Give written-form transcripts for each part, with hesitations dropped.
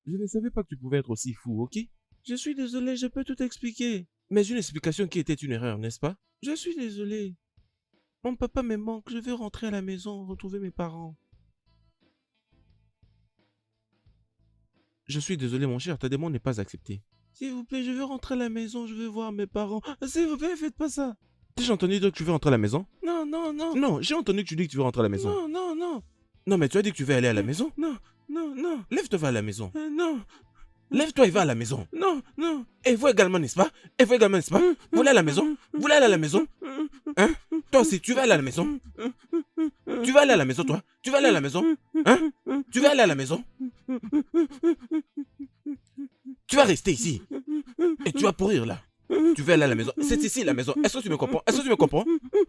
Je ne savais pas que tu pouvais être aussi fou, ok? Je suis désolé, je peux tout expliquer. Mais une explication qui était une erreur, n'est-ce pas? Je suis désolé. Mon papa me manque, je veux rentrer à la maison, retrouver mes parents. Je suis désolé, mon cher, ta demande n'est pas acceptée. S'il vous plaît, je veux rentrer à la maison, je veux voir mes parents. S'il vous plaît, faites pas ça. J'ai entendu dire que tu veux rentrer à la maison? Non, non, non. Non, j'ai entendu que tu dis que tu veux rentrer à la maison. Non, non, non. Non, mais tu as dit que tu veux aller à la maison? Non, non, non. Lève-toi, va à la maison. Non. Lève-toi et va à la maison. Non, non. Et vous également, n'est-ce pas? Et vous également, n'est-ce pas? Vous voulez à la maison? Vous voulez aller à la maison? Hein? Toi aussi, tu vas aller à la maison? Tu vas aller à la maison, toi? Tu vas aller à la maison? Hein? Tu vas aller à la maison? Tu vas rester ici. Et tu vas pourrir là. Tu vas aller à la maison. C'est ici la maison. Est-ce que tu me comprends? Est-ce que tu me comprends?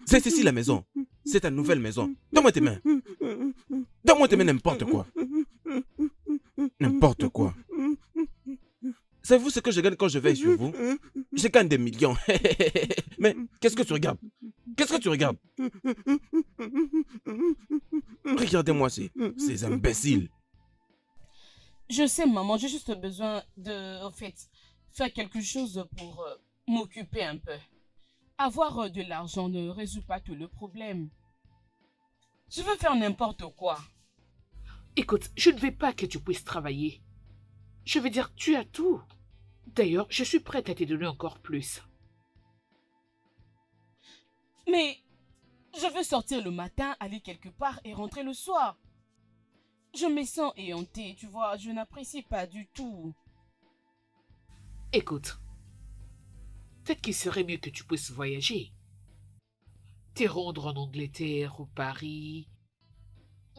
C'est ici la maison. C'est ta nouvelle maison. Donne-moi tes mains. Donne-moi tes mains, n'importe quoi. N'importe quoi. Savez-vous ce que je gagne quand je veille sur vous? Je gagne des millions. Mais qu'est-ce que tu regardes? Qu'est-ce que tu regardes? Regardez-moi ces imbéciles. Je sais, maman, j'ai juste besoin de, en fait, faire quelque chose pour m'occuper un peu. Avoir de l'argent ne résout pas tout le problème. Je veux faire n'importe quoi. Écoute, je ne veux pas que tu puisses travailler. Je veux dire, tu as tout. D'ailleurs, je suis prête à te donner encore plus. Mais je veux sortir le matin, aller quelque part et rentrer le soir. Je me sens éhontée, tu vois, je n'apprécie pas du tout. Écoute, peut-être qu'il serait mieux que tu puisses voyager. Te rendre en Angleterre ou Paris,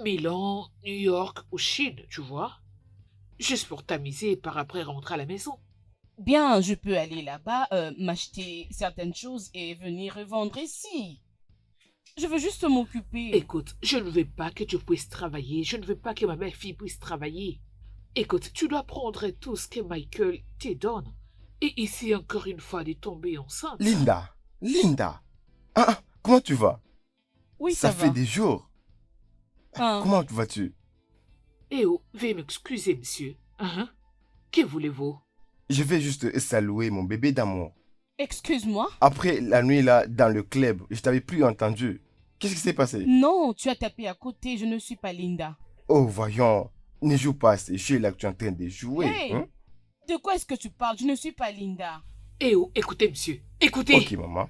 Milan, New York ou Chine, tu vois. Juste pour t'amuser et par après rentrer à la maison. Bien, je peux aller là-bas, m'acheter certaines choses et venir revendre ici. Je veux juste m'occuper. Écoute, je ne veux pas que tu puisses travailler. Je ne veux pas que ma belle-fille puisse travailler. Écoute, tu dois prendre tout ce que Michael te donne. Et ici, encore une fois, de tomber enceinte. Linda, Linda. Comment tu vas? Oui, Ça ça fait va. des jours. Comment vas-tu? Eh oh, veuillez m'excuser, monsieur. Que voulez-vous? Je vais juste saluer mon bébé d'amour. Excuse-moi? Après la nuit là, dans le club, je t'avais plus entendu. Qu'est-ce qui s'est passé? Non, tu as tapé à côté, je ne suis pas Linda. Oh, voyons. Ne joue pas à ces jeux là que tu es en train de jouer. Hey, hein? de quoi est-ce que tu parles? Je ne suis pas Linda. Eh oh, écoutez, monsieur. Écoutez. Ok, maman.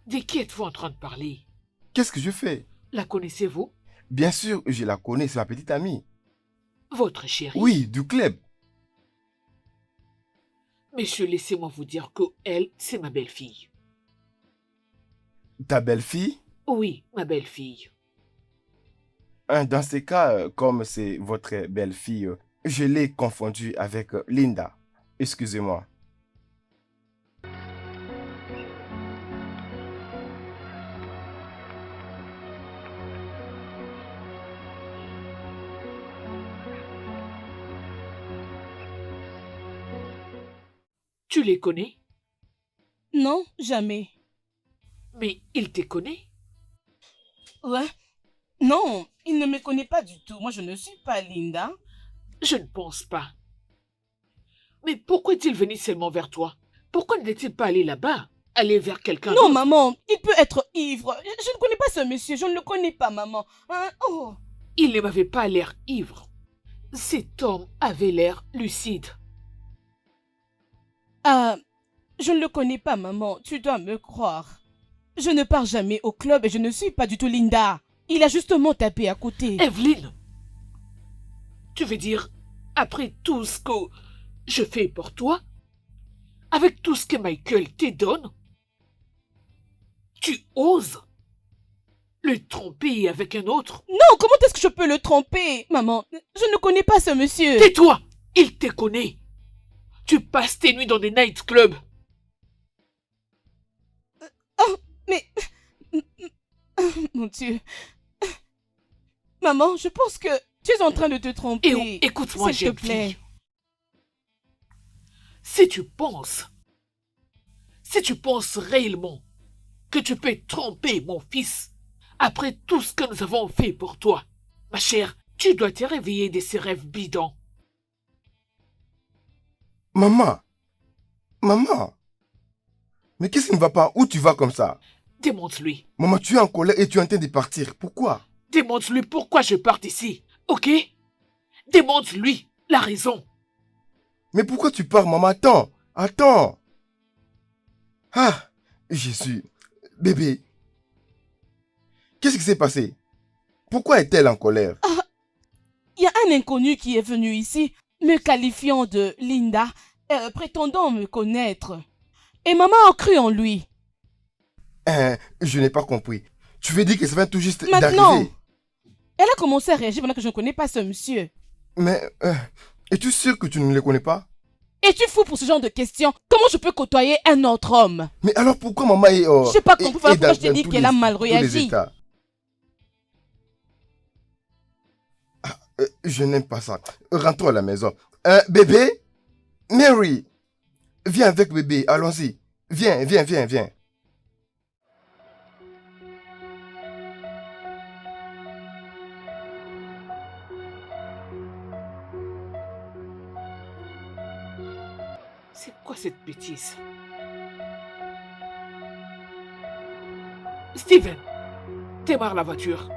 De qui êtes-vous en train de parler? Qu'est-ce que je fais? La connaissez-vous? Bien sûr, je la connais, c'est ma petite amie. Votre chérie? Oui, du club. Monsieur, laissez-moi vous dire que elle, c'est ma belle-fille. Ta belle-fille? Oui, ma belle-fille. Dans ces cas, comme c'est votre belle-fille, je l'ai confondue avec Linda. Excusez-moi. Tu les connais? Non, jamais. Mais il te connaît? Ouais. Non, il ne me connaît pas du tout. Moi, je ne suis pas Linda. Je ne pense pas. Mais pourquoi est-il venu seulement vers toi? Pourquoi n'est-il pas allé là-bas? Aller vers quelqu'un Non, d'autre? maman, il peut être ivre. Je ne connais pas ce monsieur, je ne le connais pas, maman. Hein? Oh. Il ne m'avait pas l'air ivre. Cet homme avait l'air lucide. Ah, je ne le connais pas, maman. Tu dois me croire. Je ne pars jamais au club et je ne suis pas du tout Linda. Il a justement tapé à côté. Evelyne, tu veux dire, après tout ce que je fais pour toi, avec tout ce que Michael te donne, tu oses le tromper avec un autre? Non, comment est-ce que je peux le tromper? Maman, je ne connais pas ce monsieur. Tais-toi, il te connaît. Tu passes tes nuits dans des nightclubs. Oh, mais... Mon Dieu. Maman, je pense que tu es en train de te tromper. Et écoute-moi, s'il te jeune plaît. fille. Si tu penses réellement que tu peux tromper mon fils, après tout ce que nous avons fait pour toi, ma chère, tu dois te réveiller de ces rêves bidons. Maman, maman, mais qu'est-ce qui ne va pas? Où tu vas comme ça? Démontre-lui. Maman, tu es en colère et tu es en train de partir. Pourquoi? Démontre-lui pourquoi je pars d'ici, ok? Démontre-lui la raison. Mais pourquoi tu pars, maman? Attends, attends. Ah, Jésus, bébé, qu'est-ce qui s'est passé? Pourquoi est-elle en colère? Il y a un inconnu qui est venu ici, me qualifiant de Linda, prétendant me connaître. Et maman a cru en lui. Je n'ai pas compris. Tu veux dire que ça vient tout juste Maintenant, d'arriver? elle a commencé à réagir pendant que je ne connais pas ce monsieur. Mais, es-tu sûr que tu ne le connais pas? Es-tu fou pour ce genre de questions? Comment je peux côtoyer un autre homme? Mais alors pourquoi maman est... Je n'ai pas compris, voilà pourquoi je t'ai dit tous qu'elle a mal tous les réagi. états? Je n'aime pas ça. Rentrons à la maison. Bébé? Mary? Viens avec bébé, allons-y. Viens, viens, viens, viens. C'est quoi cette bêtise? Steven, démarre la voiture.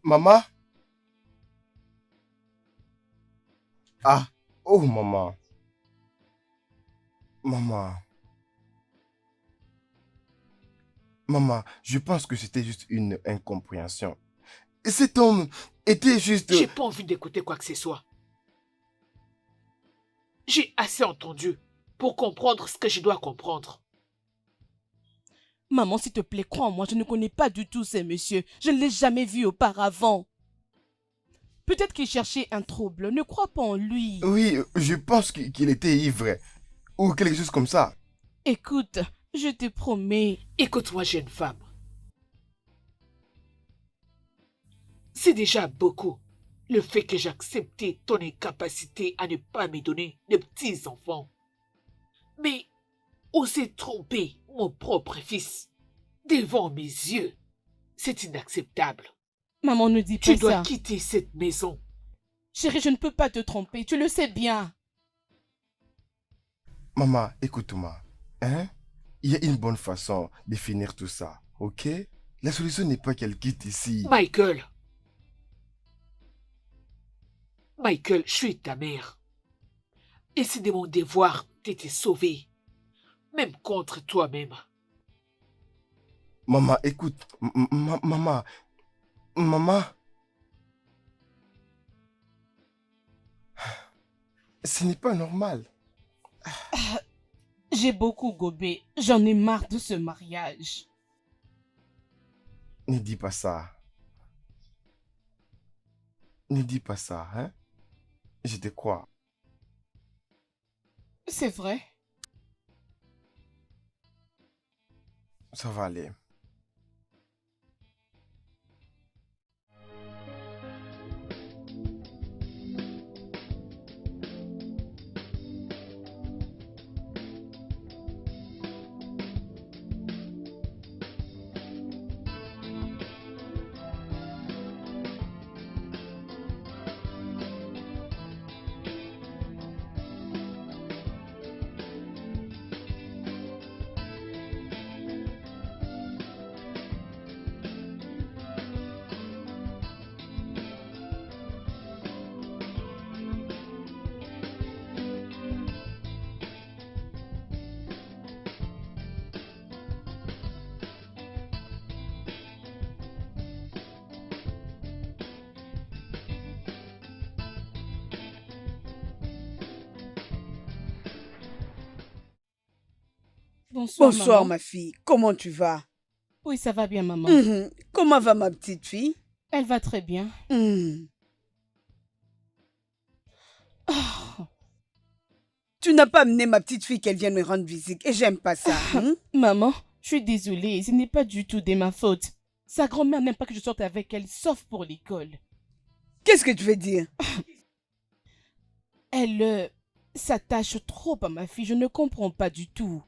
Maman? Ah, oh maman. Maman. Maman, je pense que c'était juste une incompréhension. Cet homme était juste... J'ai pas envie d'écouter quoi que ce soit. J'ai assez entendu pour comprendre ce que je dois comprendre. Maman, s'il te plaît, crois en moi, je ne connais pas du tout ces messieurs. Je ne l'ai jamais vu auparavant. Peut-être qu'il cherchait un trouble. Ne crois pas en lui. Oui, je pense qu'il était ivre. Ou quelque chose comme ça. Écoute, je te promets. Écoute-moi, jeune femme. C'est déjà beaucoup le fait que j'ai accepté ton incapacité à ne pas me donner de petits-enfants. Mais oser tromper mon propre fils devant mes yeux, c'est inacceptable. Maman, ne dis pas Tu dois ça. quitter cette maison. Chérie, je ne peux pas te tromper. Tu le sais bien. Maman, écoute-moi. Hein? Il y a une bonne façon de finir tout ça, ok? La solution n'est pas qu'elle quitte ici. Michael. Michael, je suis ta mère. Et c'est de mon devoir t'étais sauvé, même contre toi-même. Maman, écoute. Maman. Maman. Ce n'est pas normal. J'ai beaucoup gobé. J'en ai marre de ce mariage. Ne dis pas ça. Ne dis pas ça, hein? Je te crois. C'est vrai. Ça va aller. Bonsoir, Bonsoir, maman. ma fille. Comment tu vas? Oui, ça va bien, maman. Comment va ma petite fille? Elle va très bien. Mhm. Oh, Tu n'as pas amené ma petite fille qu'elle vienne me rendre visite et j'aime pas ça. maman, je suis désolée. Ce n'est pas du tout de ma faute. Sa grand-mère n'aime pas que je sorte avec elle, sauf pour l'école. Qu'est-ce que tu veux dire? Elle s'attache trop à ma fille. Je ne comprends pas du tout.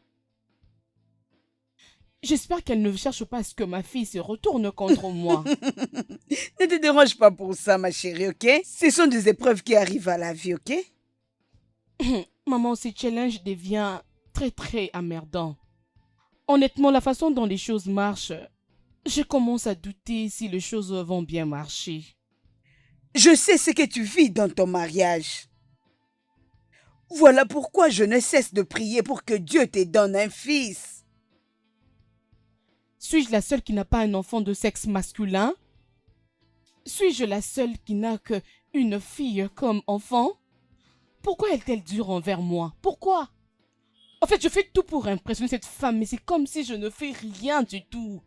J'espère qu'elle ne cherche pas à ce que ma fille se retourne contre moi. Ne te dérange pas pour ça, ma chérie, ok? Ce sont des épreuves qui arrivent à la vie, ok? Maman, ce challenge devient très emmerdant. Honnêtement, la façon dont les choses marchent, je commence à douter si les choses vont bien marcher. Je sais ce que tu vis dans ton mariage. Voilà pourquoi je ne cesse de prier pour que Dieu te donne un fils. Suis-je la seule qui n'a pas un enfant de sexe masculin? Suis-je la seule qui n'a qu'une fille comme enfant? Pourquoi est-elle dure envers moi? Pourquoi? En fait, je fais tout pour impressionner cette femme, mais c'est comme si je ne fais rien du tout.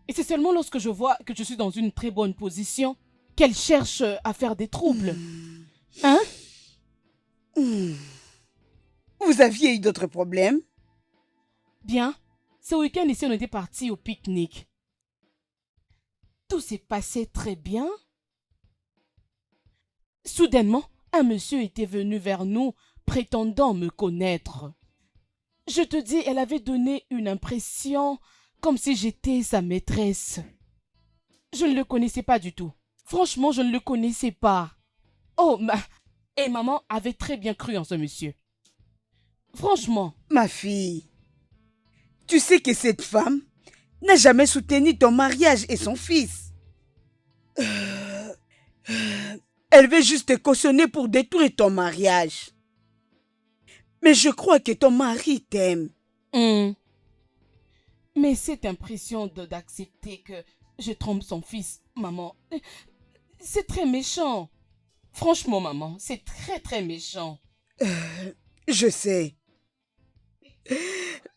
Et c'est seulement lorsque je vois que je suis dans une très bonne position qu'elle cherche à faire des troubles. Hein? Vous aviez eu d'autres problèmes? Bien, ce week-end ici, on était partis au pique-nique. Tout s'est passé très bien. Soudainement, un monsieur était venu vers nous, prétendant me connaître. Je te dis, elle avait donné une impression comme si j'étais sa maîtresse. Je ne le connaissais pas du tout. Franchement, je ne le connaissais pas. Oh, et maman avait très bien cru en ce monsieur. Franchement. Ma fille, tu sais que cette femme n'a jamais soutenu ton mariage et son fils. Elle veut juste te cautionner pour détruire ton mariage. Mais je crois que ton mari t'aime. Mais cette impression d'accepter que je trompe son fils, maman, c'est très méchant. Franchement, maman, c'est très méchant. Je sais.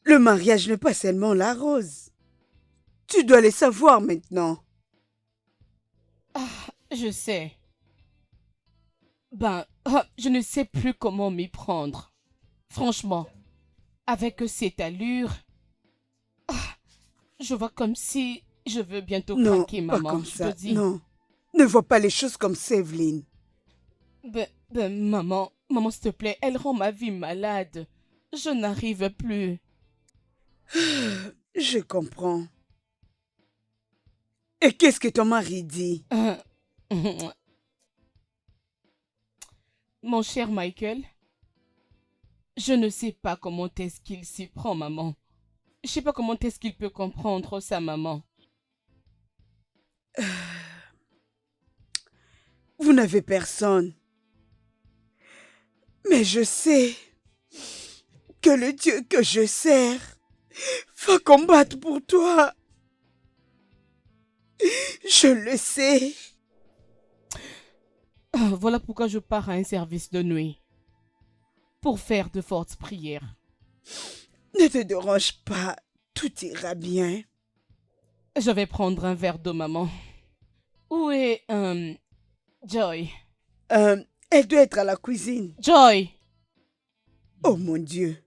Le mariage n'est pas seulement la rose. Tu dois le savoir maintenant. Ah, je sais. Je ne sais plus comment m'y prendre. Franchement, avec cette allure, je vois comme si je veux bientôt craquer, pas maman. comme Je ça. te dis. Non, ne vois pas les choses comme ça, Evelyne. Maman, s'il te plaît, elle rend ma vie malade. Je n'arrive plus. Je comprends. Et qu'est-ce que ton mari dit? Mon cher Michael, je ne sais pas comment est-ce qu'il s'y prend, maman. Je ne sais pas comment est-ce qu'il peut comprendre sa maman. Vous n'avez personne. Mais je sais que le Dieu que je sers va combattre pour toi. Je le sais. Voilà pourquoi je pars à un service de nuit. Pour faire de fortes prières. Ne te dérange pas, tout ira bien. Je vais prendre un verre d'eau, maman. Où est Joy? Elle doit être à la cuisine. Joy! Oh mon Dieu.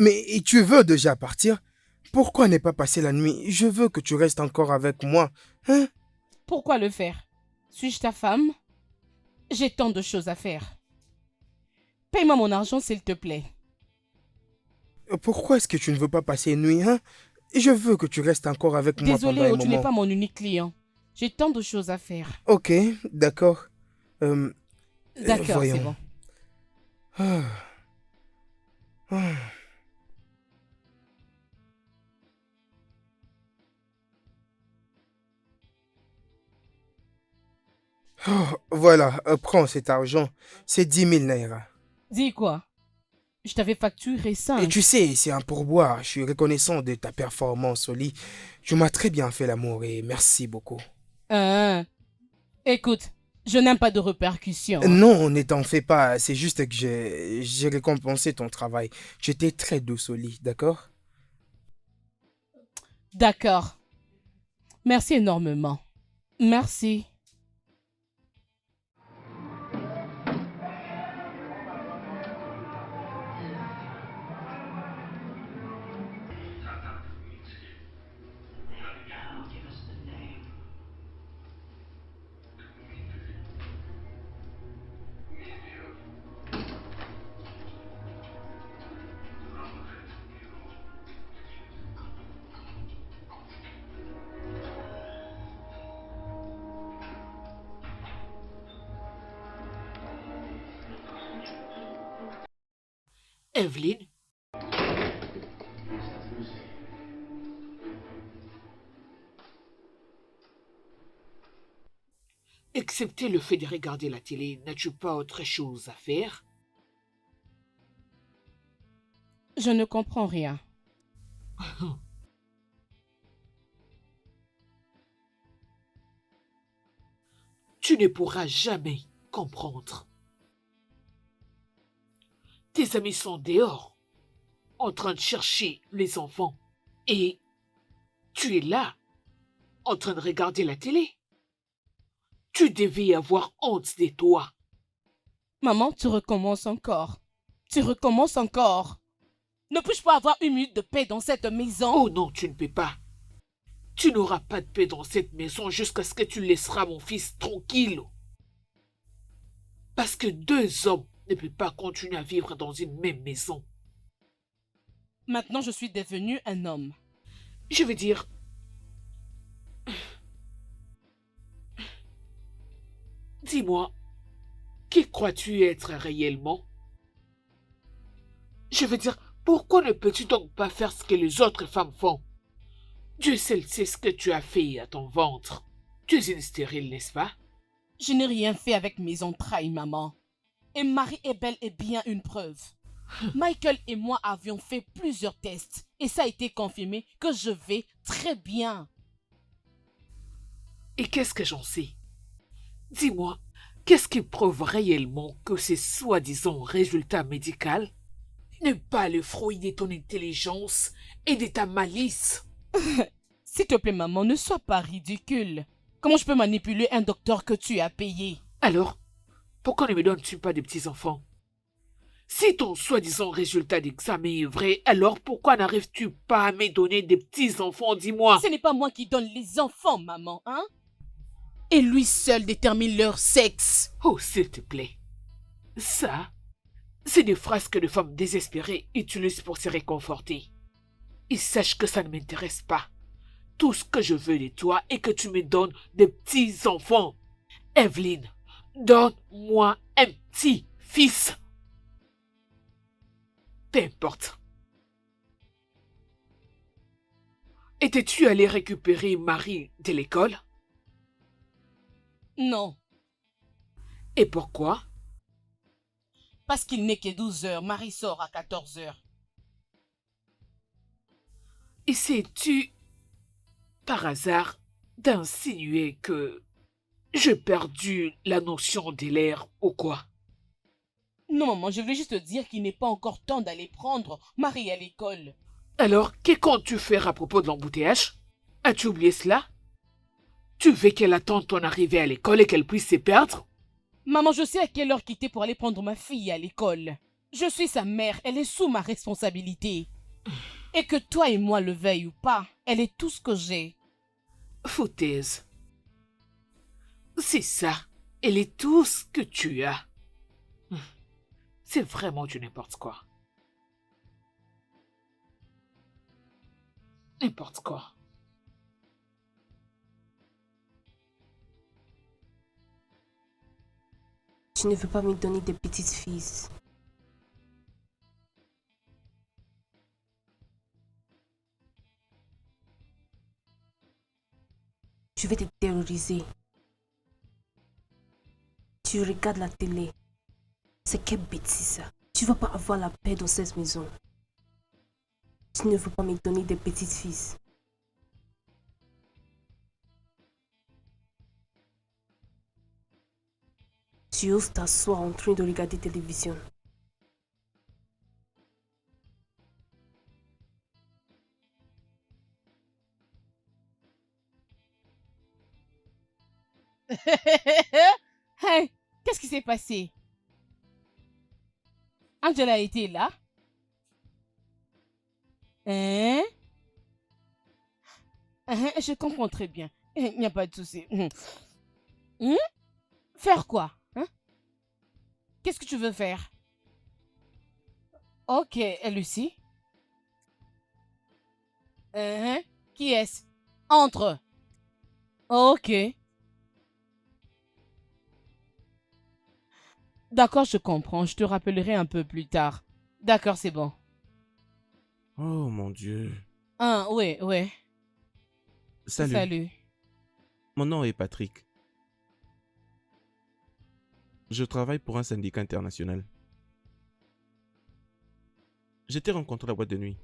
Mais tu veux déjà partir? Pourquoi ne pas passer la nuit? Je veux que tu restes encore avec moi. Hein? Pourquoi le faire? Suis-je ta femme? J'ai tant de choses à faire. Paye-moi mon argent, s'il te plaît. Pourquoi est-ce que tu ne veux pas passer une nuit, hein? Je veux que tu restes encore avec moi pendant Désolé, un tu n'es moment. pas mon unique client. J'ai tant de choses à faire. Ok, d'accord. D'accord, c'est voyons. bon. Ah. Ah. Oh, voilà, prends cet argent. C'est 10 000 naira. Dis quoi? Je t'avais facturé ça. Et tu sais, c'est un pourboire. Je suis reconnaissant de ta performance au lit. Tu m'as très bien fait l'amour et merci beaucoup. Écoute, je n'aime pas de répercussions. Non, ne t'en fais pas. C'est juste que j'ai récompensé ton travail. Tu étais très douce au lit, d'accord? D'accord. Merci énormément. Merci. Evelyne, excepté le fait de regarder la télé, n'as-tu pas autre chose à faire? Je ne comprends rien. Tu ne pourras jamais comprendre. Tes amis sont dehors, en train de chercher les enfants. Et tu es là, en train de regarder la télé. Tu devais avoir honte de toi. Maman, tu recommences encore. Tu recommences encore. Ne puis-je pas avoir une minute de paix dans cette maison? Oh non, tu ne peux pas. Tu n'auras pas de paix dans cette maison jusqu'à ce que tu laisseras mon fils tranquille. Parce que deux hommes ne peuvent pas continuer à vivre dans une même maison. Maintenant, je suis devenu un homme. Je veux dire... Dis-moi, qui crois-tu être réellement? Je veux dire, pourquoi ne peux-tu donc pas faire ce que les autres femmes font? Dieu seul sait ce que tu as fait à ton ventre. Tu es une stérile, n'est-ce pas? Je n'ai rien fait avec mes entrailles, maman. Et Marie est belle et bien une preuve. Michael et moi avions fait plusieurs tests et ça a été confirmé que je vais très bien. Et qu'est-ce que j'en sais? Dis-moi, qu'est-ce qui prouve réellement que ces soi-disant résultats médicaux n'est pas le fruit de ton intelligence et de ta malice? S'il te plaît, maman, ne sois pas ridicule. Comment je peux manipuler un docteur que tu as payé? Alors, pourquoi ne me donnes-tu pas de petits-enfants? Si ton soi-disant résultat d'examen est vrai, alors pourquoi n'arrives-tu pas à me donner des petits-enfants, dis-moi? Ce n'est pas moi qui donne les enfants, maman, hein? Et lui seul détermine leur sexe. Oh, s'il te plaît. Ça, c'est des phrases que les femmes désespérées utilisent pour se réconforter. Et sache que ça ne m'intéresse pas. Tout ce que je veux de toi est que tu me donnes des petits-enfants. Evelyne, donne-moi un petit-fils. Peu importe. Étais-tu allé récupérer Marie de l'école? Non, Et pourquoi? parce qu'il n'est que 12 heures. Marie sort à 14 heures. Essaies-tu, par hasard, d'insinuer que j'ai perdu la notion de l'air ou quoi? Non, maman, je voulais juste te dire qu'il n'est pas encore temps d'aller prendre Marie à l'école. Alors, que comptes-tu faire à propos de l'embouteillage? As-tu oublié cela? Tu veux qu'elle attende ton arrivée à l'école et qu'elle puisse se perdre? Maman, je sais à quelle heure quitter pour aller prendre ma fille à l'école. Je suis sa mère, elle est sous ma responsabilité. Et que toi et moi le veuillent ou pas, elle est tout ce que j'ai. Foutaise. C'est ça. Elle est tout ce que tu as. C'est vraiment du n'importe quoi. N'importe quoi. Tu ne veux pas me donner des petites filles. Je vais te terroriser. Tu regardes la télé. C'est quelle bêtise ça. Tu vas pas avoir la paix dans cette maison. Tu ne veux pas me donner des petites filles. Tu oses t'asseoir en train de regarder télévision. Hey, qu'est-ce qui s'est passé? Angela était là? Hein? Je comprends très bien. Il n'y a pas de souci. Faire quoi? Hein? Qu'est-ce que tu veux faire? Ok, Lucie. Qui est-ce? Entre. Ok. D'accord, je comprends. Je te rappellerai un peu plus tard. D'accord, c'est bon. Oh mon Dieu. Ah, oui, oui. Salut. Salut. Mon nom est Patrick. Je travaille pour un syndicat international. Je t'ai rencontré à la boîte de nuit.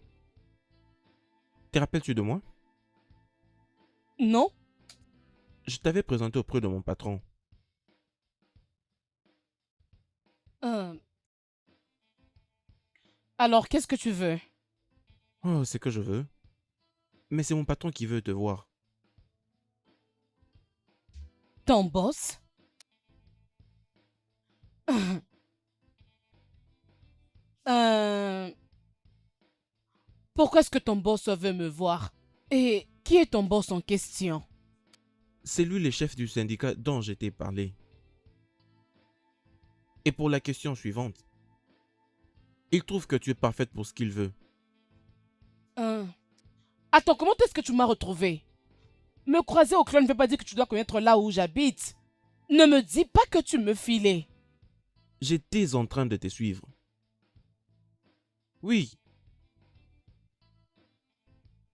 Te rappelles-tu de moi? Non? Je t'avais présenté auprès de mon patron. Alors, qu'est-ce que tu veux? Oh, c'est que je veux. Mais c'est mon patron qui veut te voir. Ton boss? Pourquoi est-ce que ton boss veut me voir? Et qui est ton boss en question? C'est lui le chef du syndicat dont je t'ai parlé. Et pour la question suivante, il trouve que tu es parfaite pour ce qu'il veut. Attends, comment est-ce que tu m'as retrouvé? Me croiser au club ne veut pas dire que tu dois connaître là où j'habite. Ne me dis pas que tu me filais. J'étais en train de te suivre. Oui.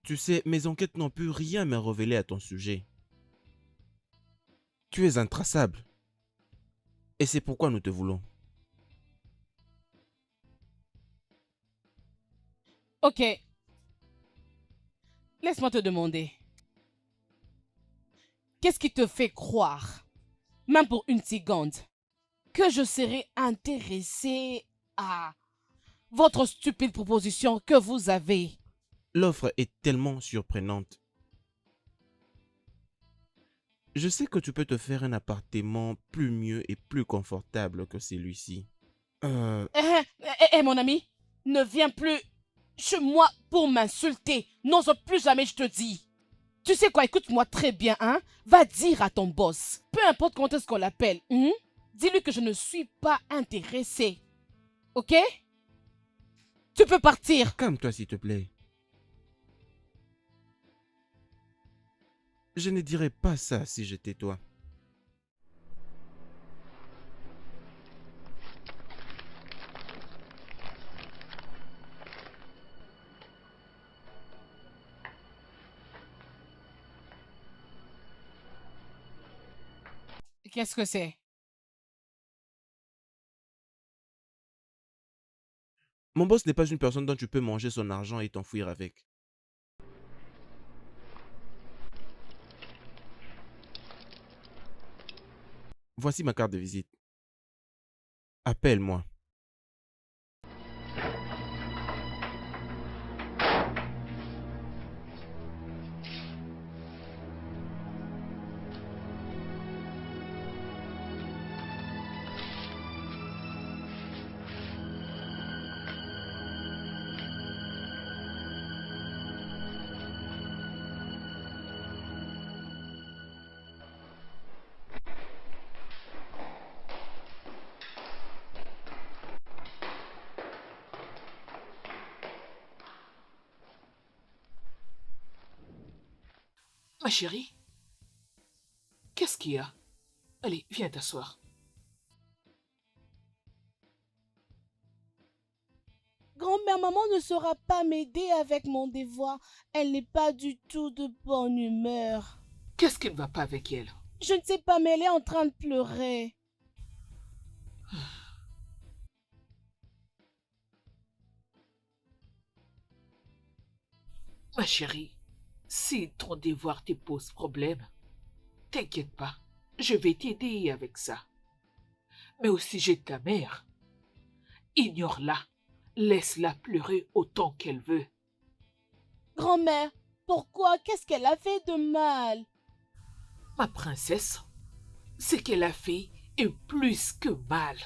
Tu sais, mes enquêtes n'ont pu rien me révéler à ton sujet. Tu es intraçable. Et c'est pourquoi nous te voulons. Ok. Laisse-moi te demander. Qu'est-ce qui te fait croire, même pour une seconde, que je serais intéressé à votre stupide proposition que vous avez? L'offre est tellement surprenante. Je sais que tu peux te faire un appartement plus mieux et plus confortable que celui-ci. Mon ami, ne viens plus chez moi pour m'insulter. N'ose plus jamais, je te dis. Tu sais quoi, écoute-moi très bien, hein. Va dire à ton boss, peu importe comment est-ce qu'on l'appelle, dis-lui que je ne suis pas intéressé. Ok? Tu peux partir. Calme-toi s'il te plaît. Je ne dirais pas ça si j'étais toi. Qu'est-ce que c'est? Mon boss n'est pas une personne dont tu peux manger son argent et t'enfuir avec. Voici ma carte de visite. Appelle-moi. Ma chérie, qu'est-ce qu'il y a? Allez, viens t'asseoir. Grand-mère, maman ne saura pas m'aider avec mon devoir. Elle n'est pas du tout de bonne humeur. Qu'est-ce qui ne va pas avec elle? Je ne sais pas, mais elle est en train de pleurer. Ma chérie, si ton devoir te pose problème, t'inquiète pas, je vais t'aider avec ça. Mais au sujet de ta mère, ignore-la, laisse-la pleurer autant qu'elle veut. Grand-mère, pourquoi? Qu'est-ce qu'elle a fait de mal? Ma princesse, ce qu'elle a fait est plus que mal.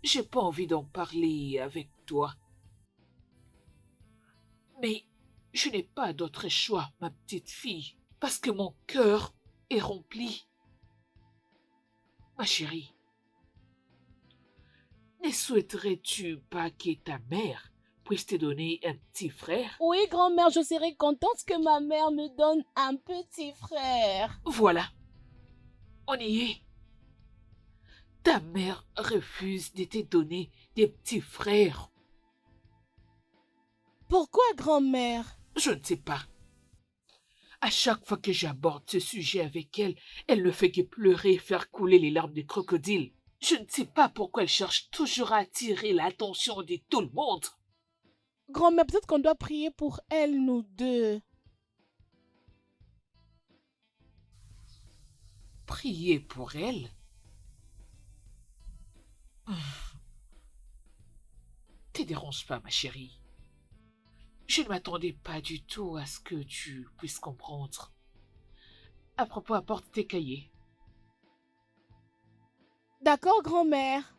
J'ai pas envie d'en parler avec toi. Mais je n'ai pas d'autre choix, ma petite fille, parce que mon cœur est rempli. Ma chérie, ne souhaiterais-tu pas que ta mère puisse te donner un petit frère? Oui, grand-mère, je serais contente que ma mère me donne un petit frère. Voilà, on y est. Ta mère refuse de te donner des petits frères. Pourquoi, grand-mère? Je ne sais pas. À chaque fois que j'aborde ce sujet avec elle, elle ne fait que pleurer et faire couler les larmes de crocodile. Je ne sais pas pourquoi elle cherche toujours à attirer l'attention de tout le monde. Grand-mère, peut-être qu'on doit prier pour elle, nous deux. Prier pour elle? Te dérange pas, ma chérie. Je ne m'attendais pas du tout à ce que tu puisses comprendre. À propos, apporte tes cahiers. D'accord, grand-mère.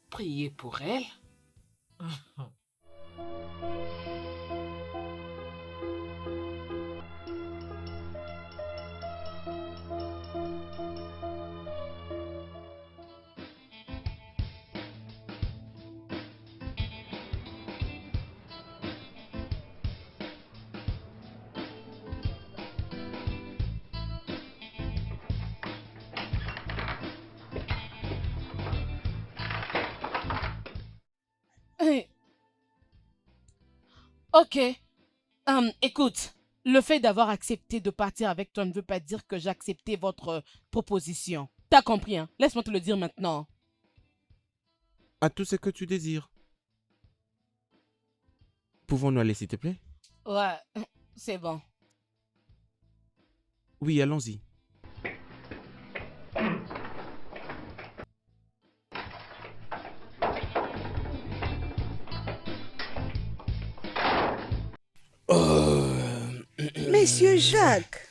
Prier pour elle? Ok. Écoute, le fait d'avoir accepté de partir avec toi ne veut pas dire que j'ai accepté votre proposition. T'as compris, hein? Laisse-moi te le dire maintenant. À tout ce que tu désires. Pouvons-nous aller, s'il te plaît? Ouais, c'est bon. Oui, allons-y. Monsieur Jacques,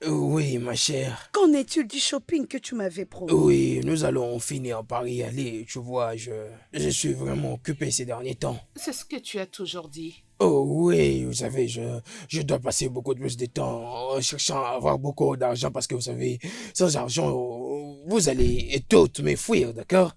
Oui, ma chère. qu'en est-il du shopping que tu m'avais promis? Oui, nous allons finir par y aller. Tu vois, je suis vraiment occupé ces derniers temps. C'est ce que tu as toujours dit. Oh oui, vous savez, je dois passer beaucoup plus de temps en cherchant à avoir beaucoup d'argent parce que vous savez, sans argent, vous allez toutes me fuir, d'accord?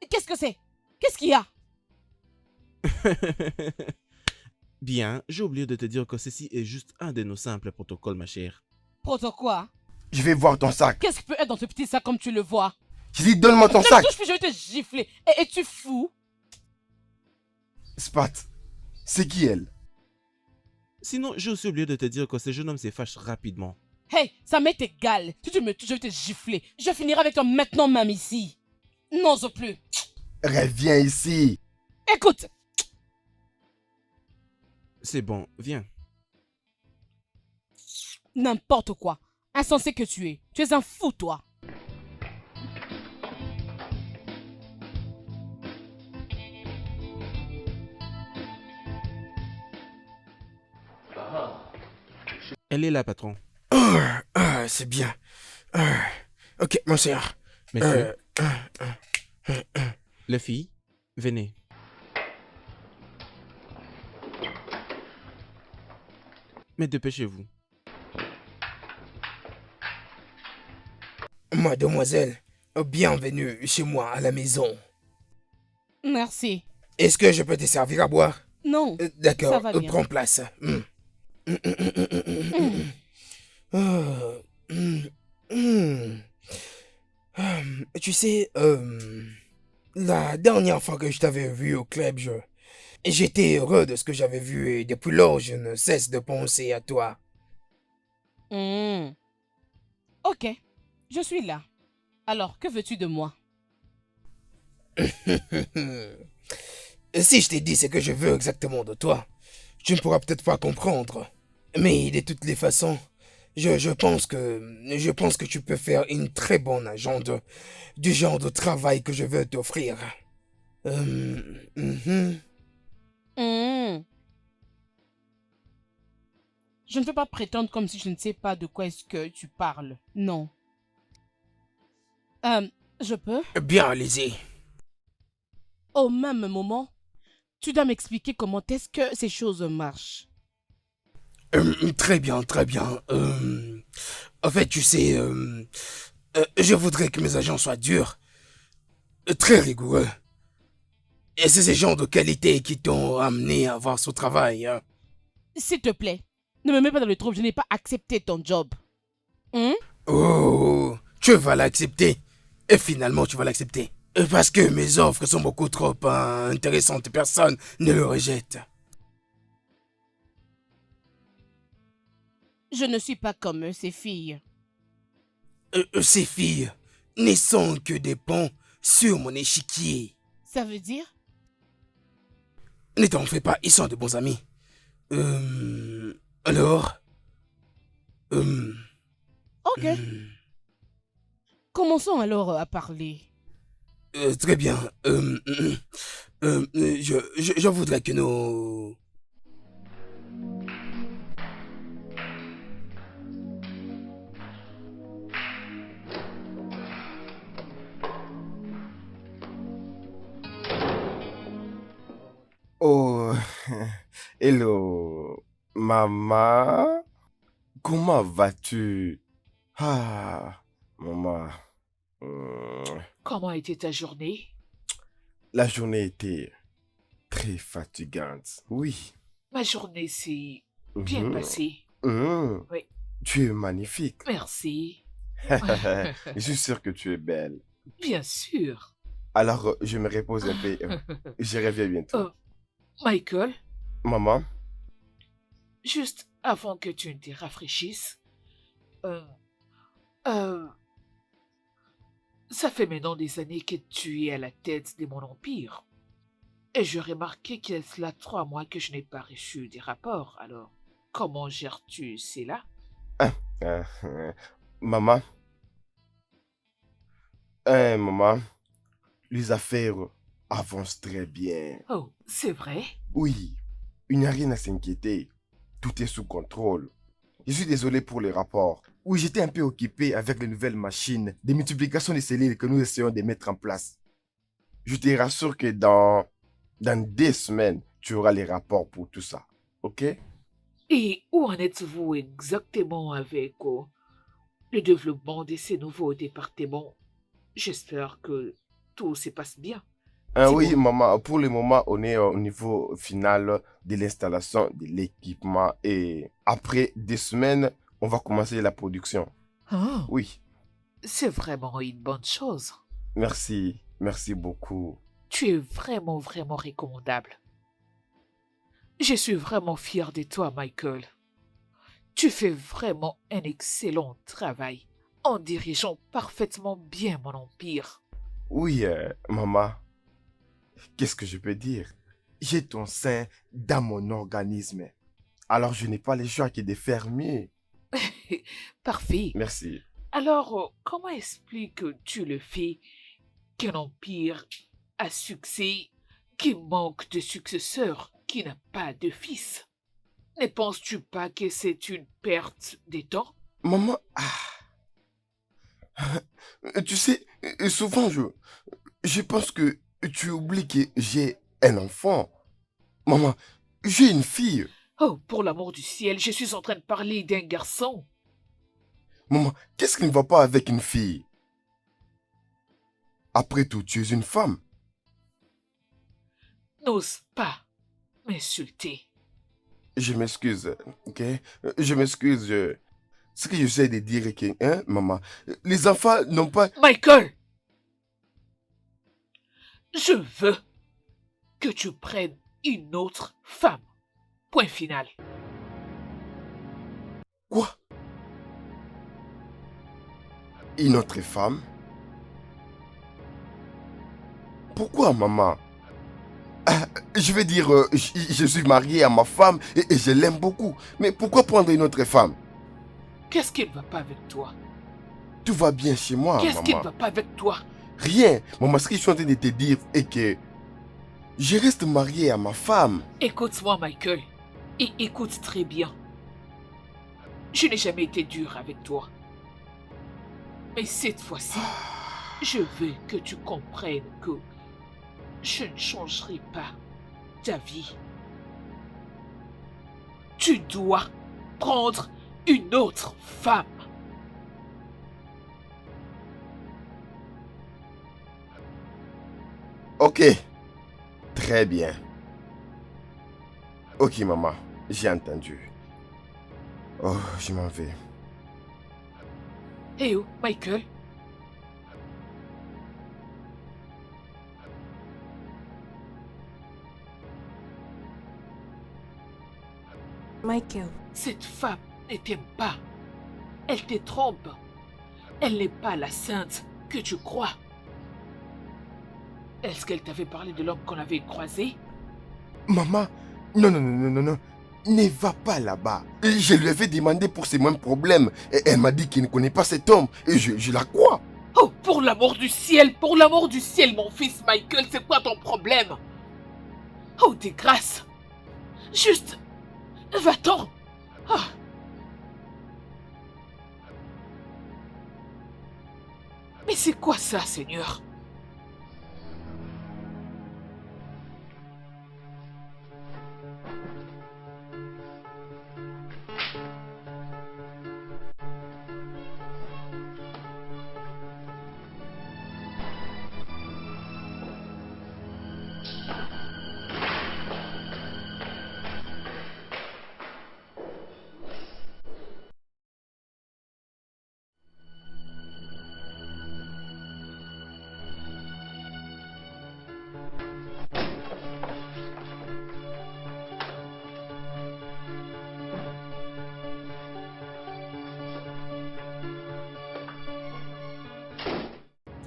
Qu'est-ce que c'est? Qu'est-ce qu'il y a? Bien, j'ai oublié de te dire que ceci est juste un de nos simples protocoles, ma chère. Protocole? Je vais voir ton sac. Qu'est-ce qui peut être dans ce petit sac comme tu le vois? J'ai dit, donne-moi ton Ne me sac. touche plus, je vais te gifler. Es-tu fou? Spat, c'est qui elle? Sinon, j'ai aussi oublié de te dire que ce jeune homme s'efface rapidement. Hey, ça m'est égal. Si tu me touches, je vais te gifler. Je finirai avec toi maintenant, même ici. N'ose plus. Reviens ici. Écoute. C'est bon, viens. N'importe quoi. Insensé que tu es. Tu es un fou, toi. Elle est là, patron. C'est bien. Ok, monseigneur. Messieurs, les filles, venez. Mais dépêchez-vous. Mademoiselle, bienvenue chez moi à la maison. Merci. Est-ce que je peux te servir à boire? Non, ça D'accord, va bien. prends place. Tu sais, la dernière fois que je t'avais vu au club, j'étais heureux de ce que j'avais vu et depuis lors, je ne cesse de penser à toi. Hmm. Ok, je suis là. Alors, que veux-tu de moi? Si je t'ai dit ce que je veux exactement de toi, tu ne pourras peut-être pas comprendre. Mais de toutes les façons, je pense que tu peux faire une très bonne agent du genre de travail que je veux t'offrir. Mhm. Hmm. Je ne peux pas prétendre comme si je ne sais pas de quoi est-ce que tu parles. Non. Je peux? Bien, allez-y. Au même moment, tu dois m'expliquer comment est-ce que ces choses marchent. Très bien, très bien. En fait, tu sais, je voudrais que mes agents soient durs, très rigoureux. Et c'est ces gens de qualité qui t'ont amené à voir ce travail. Hein. S'il te plaît, ne me mets pas dans le trouble, je n'ai pas accepté ton job. Hmm? Oh, tu vas l'accepter. Et finalement, tu vas l'accepter. Parce que mes offres sont beaucoup trop intéressantes. Personne ne le rejette. Je ne suis pas comme ces filles. Ces filles ne sont que des ponts sur mon échiquier. Ça veut dire? Ne t'en fais pas, ils sont de bons amis. Alors Ok. Commençons alors à parler. Très bien. Je voudrais que nos... Oh, hello, maman. Comment vas-tu? Ah, maman. Comment était ta journée? La journée était très fatigante. Oui. Ma journée s'est bien Mhm. passée. Mhm. Oui. Tu es magnifique. Merci. Je suis sûr que tu es belle. Bien sûr. Alors, je me repose un peu. Je reviens bientôt. Michael, Maman, juste avant que tu ne te rafraîchisses, euh, ça fait maintenant des années que tu es à la tête de mon empire. Et j'ai remarqué qu'il y a cela 3 mois que je n'ai pas reçu des rapports. Alors, comment gères-tu cela? euh, maman, maman, les affaires avancent très bien. Oh, c'est vrai? Oui, il n'y a rien à s'inquiéter. Tout est sous contrôle. Je suis désolé pour les rapports. Oui, j'étais un peu occupé avec les nouvelles machines de multiplication des cellules que nous essayons de mettre en place. Je te rassure que dans 2 semaines, tu auras les rapports pour tout ça. Ok? Et où en êtes-vous exactement avec le développement de ces nouveaux départements? J'espère que tout se passe bien. Oui, Dis-moi. maman, pour le moment, on est au niveau final de l'installation de l'équipement et après 2 semaines, on va commencer la production. Ah, Oui, c'est vraiment une bonne chose. merci, merci beaucoup. Tu es vraiment, vraiment recommandable. Je suis vraiment fier de toi, Michael. Tu fais vraiment un excellent travail en dirigeant parfaitement bien mon empire. Oui, maman, qu'est-ce que je peux dire? J'ai ton sein dans mon organisme. Alors je n'ai pas le choix que de faire mieux. Parfait. Merci. Alors, comment expliques-tu le fait qu'un empire à succès qui manque de successeur, qui n'a pas de fils? Ne penses-tu pas que c'est une perte de temps? Maman, tu sais, souvent je pense que tu oublies que j'ai un enfant. Maman, j'ai une fille. Oh, pour l'amour du ciel, je suis en train de parler d'un garçon. Maman, qu'est-ce qui ne va pas avec une fille? Après tout, tu es une femme. N'ose pas m'insulter. Je m'excuse, ok? Je m'excuse. Ce que j'essaie de dire est que, hein, maman, les enfants n'ont pas... Michael! Je veux que tu prennes une autre femme. Point final. Quoi? Une autre femme? Pourquoi, maman? Je veux dire, je suis marié à ma femme et je l'aime beaucoup. Mais pourquoi prendre une autre femme? Qu'est-ce qui ne va pas avec toi? Tout va bien chez moi, Qu'est-ce qui ne maman. va pas avec toi? Rien. Maman, ce que je suis en train de te dire est que je reste marié à ma femme. Écoute-moi, Michael. Et écoute très bien. Je n'ai jamais été dur avec toi. Mais cette fois-ci, je veux que tu comprennes que je ne changerai pas ta vie. Tu dois prendre une autre femme. Ok. Très bien. Ok, maman. J'ai entendu. Oh, je m'en vais. Eh oh, Michael. Michael, Cette femme ne t'aime pas. Elle te trompe. Elle n'est pas la sainte que tu crois. Est-ce qu'elle t'avait parlé de l'homme qu'on avait croisé? Maman, non, non, non, non, non, non. Ne va pas là-bas. Je lui avais demandé pour ces mêmes problèmes. Et elle m'a dit qu'il ne connaît pas cet homme. Et je la crois. Oh, pour l'amour du ciel, mon fils Michael, c'est quoi ton problème? Oh, de grâce. Juste, va-t'en. Ah. Mais c'est quoi ça, Seigneur?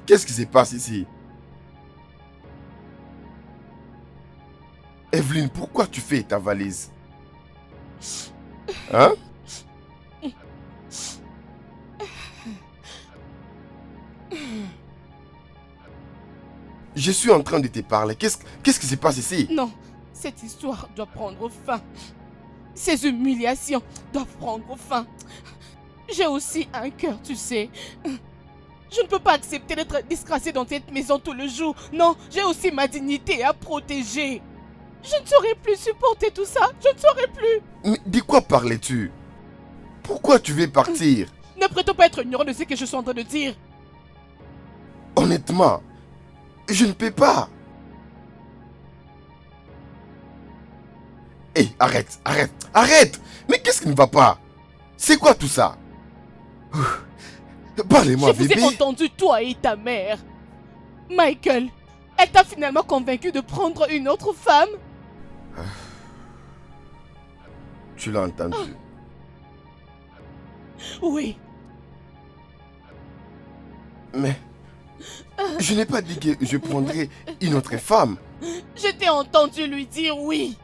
Qu'est-ce qui se passe ici? Evelyne, pourquoi tu fais ta valise? Hein? Je suis en train de te parler. Qu'est-ce qui se passe ici? Non, cette histoire doit prendre fin. Ces humiliations doivent prendre fin. J'ai aussi un cœur, tu sais. Je ne peux pas accepter d'être disgracée dans cette maison tout le jour. Non, j'ai aussi ma dignité à protéger. Je ne saurais plus supporter tout ça. Je ne saurais plus. Mais de quoi parlais-tu? Pourquoi tu veux partir? Ne prétends pas être ignorant de ce que je suis en train de dire. Honnêtement, je ne peux pas. Hé, arrête! Mais qu'est-ce qui ne va pas? C'est quoi tout ça? Parlez-moi, Je vous bébé. ai entendu, toi et ta mère. Michael, elle t'a finalement convaincu de prendre une autre femme? Tu l'as entendu. Oui. Mais je n'ai pas dit que je prendrais une autre femme. Je t'ai entendu lui dire oui.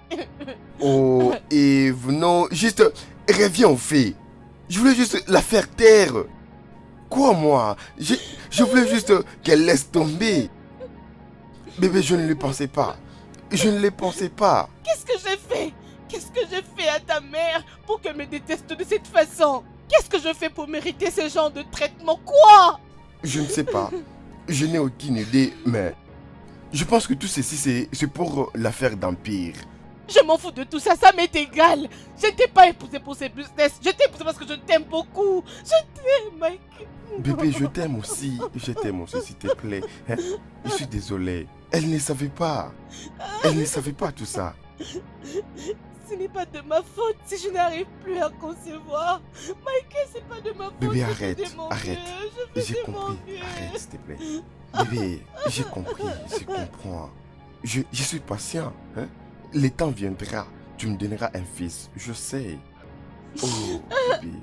Oh, Eve, non, juste reviens au fait. Je voulais juste la faire taire. Quoi, moi? Je voulais juste qu'elle laisse tomber. Bébé, je ne le pensais pas. Je ne le pensais pas. Qu'est-ce que j'ai fait? Qu'est-ce que je fais à ta mère pour qu'elle me déteste de cette façon? Qu'est-ce que je fais pour mériter ce genre de traitement? Quoi? Je ne sais pas. Je n'ai aucune idée, mais je pense que tout ceci, c'est pour l'affaire d'Empire. Je m'en fous de tout ça, ça m'est égal. Je ne t'ai pas épousé pour ces business. Je t'ai épousé parce que je t'aime beaucoup. Je t'aime, Mike. Bébé, je t'aime aussi. Je t'aime aussi, s'il te plaît. Hein? Je suis désolé. Elle ne savait pas. Elle ne savait pas tout ça. Ce n'est pas de ma faute si je n'arrive plus à concevoir. Michael, c'est pas de ma faute. Bébé, Je arrête, fais de mon arrête. mieux, je fais J'ai de mon compris. mieux. Arrête, s'il te plaît. Bébé, j'ai compris. Je comprends. Je suis patient. Hein? Le temps viendra. Tu me donneras un fils. Je sais. Oh, bébé.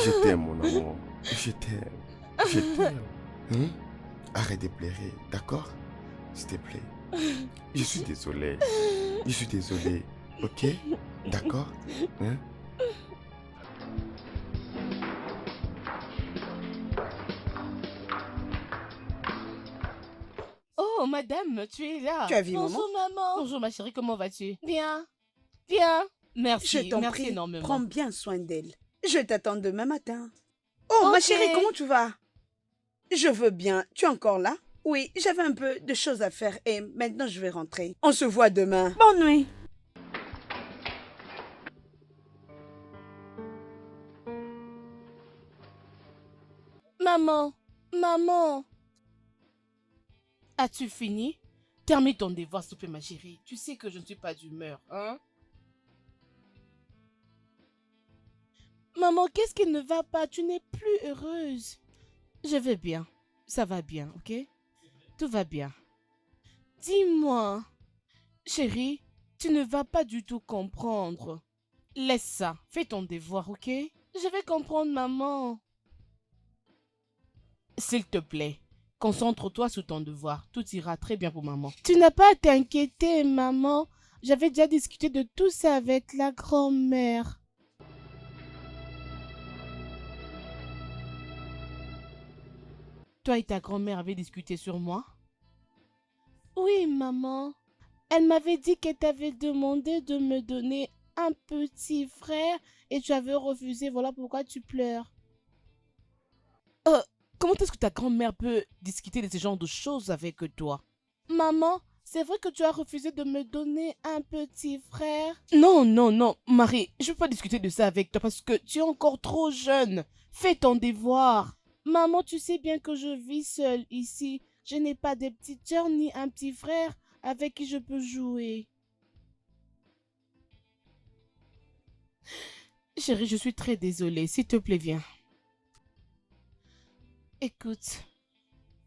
Je t'aime, mon amour. Je t'aime. Je t'aime. Hein? Arrête de pleurer, d'accord? S'il te plaît. Je suis désolé. Je suis désolé. Ok? D'accord? Hein? Oh, madame, tu es là. Tu as vu, Bonjour, maman? maman. Bonjour, ma chérie, comment vas-tu? Bien. Bien. Merci, Je t'en merci prie, énormément. prends bien soin d'elle. Je t'attends demain matin. Oh, ma Ok. chérie, comment tu vas? Je veux bien. Tu es encore là? Oui, j'avais un peu de choses à faire et maintenant je vais rentrer. On se voit demain. Bonne nuit. Maman, maman. As-tu fini? Termine ton devoir, s'il te plaît, ma chérie. Tu sais que je ne suis pas d'humeur, hein? Maman, qu'est-ce qui ne va pas? Tu n'es plus heureuse. Je vais bien. Ça va bien, ok? Tout va bien. Dis-moi, chérie, tu ne vas pas du tout comprendre. Laisse ça. Fais ton devoir, ok? Je vais comprendre, maman. S'il te plaît, concentre-toi sur ton devoir. Tout ira très bien pour maman. Tu n'as pas à t'inquiéter, maman. J'avais déjà discuté de tout ça avec la grand-mère. Toi et ta grand-mère avez discuté sur moi? Oui, maman. Elle m'avait dit qu'elle t'avait demandé de me donner un petit frère et tu avais refusé. Voilà pourquoi tu pleures. Comment est-ce que ta grand-mère peut discuter de ce genre de choses avec toi? Maman, c'est vrai que tu as refusé de me donner un petit frère? Non, non, non, Marie, je ne peux pas discuter de ça avec toi parce que tu es encore trop jeune. Fais ton devoir. Maman, tu sais bien que je vis seule ici. Je n'ai pas de petite sœur ni un petit frère avec qui je peux jouer. Chérie, je suis très désolée. S'il te plaît, viens. Écoute,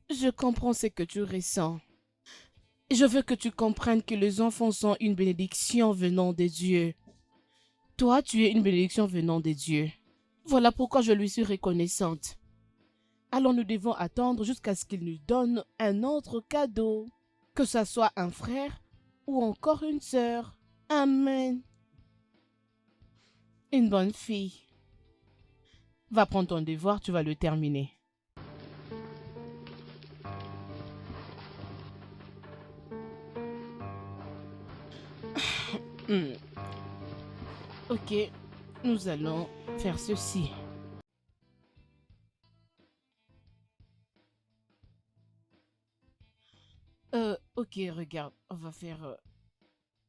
je comprends ce que tu ressens. Je veux que tu comprennes que les enfants sont une bénédiction venant de Dieu. Toi, tu es une bénédiction venant de Dieu. Voilà pourquoi je lui suis reconnaissante. Alors nous devons attendre jusqu'à ce qu'il nous donne un autre cadeau. Que ce soit un frère ou encore une sœur. Amen. Une bonne fille. Va prendre ton devoir, tu vas le terminer. Ok, nous allons faire ceci. Ok, regarde, on va faire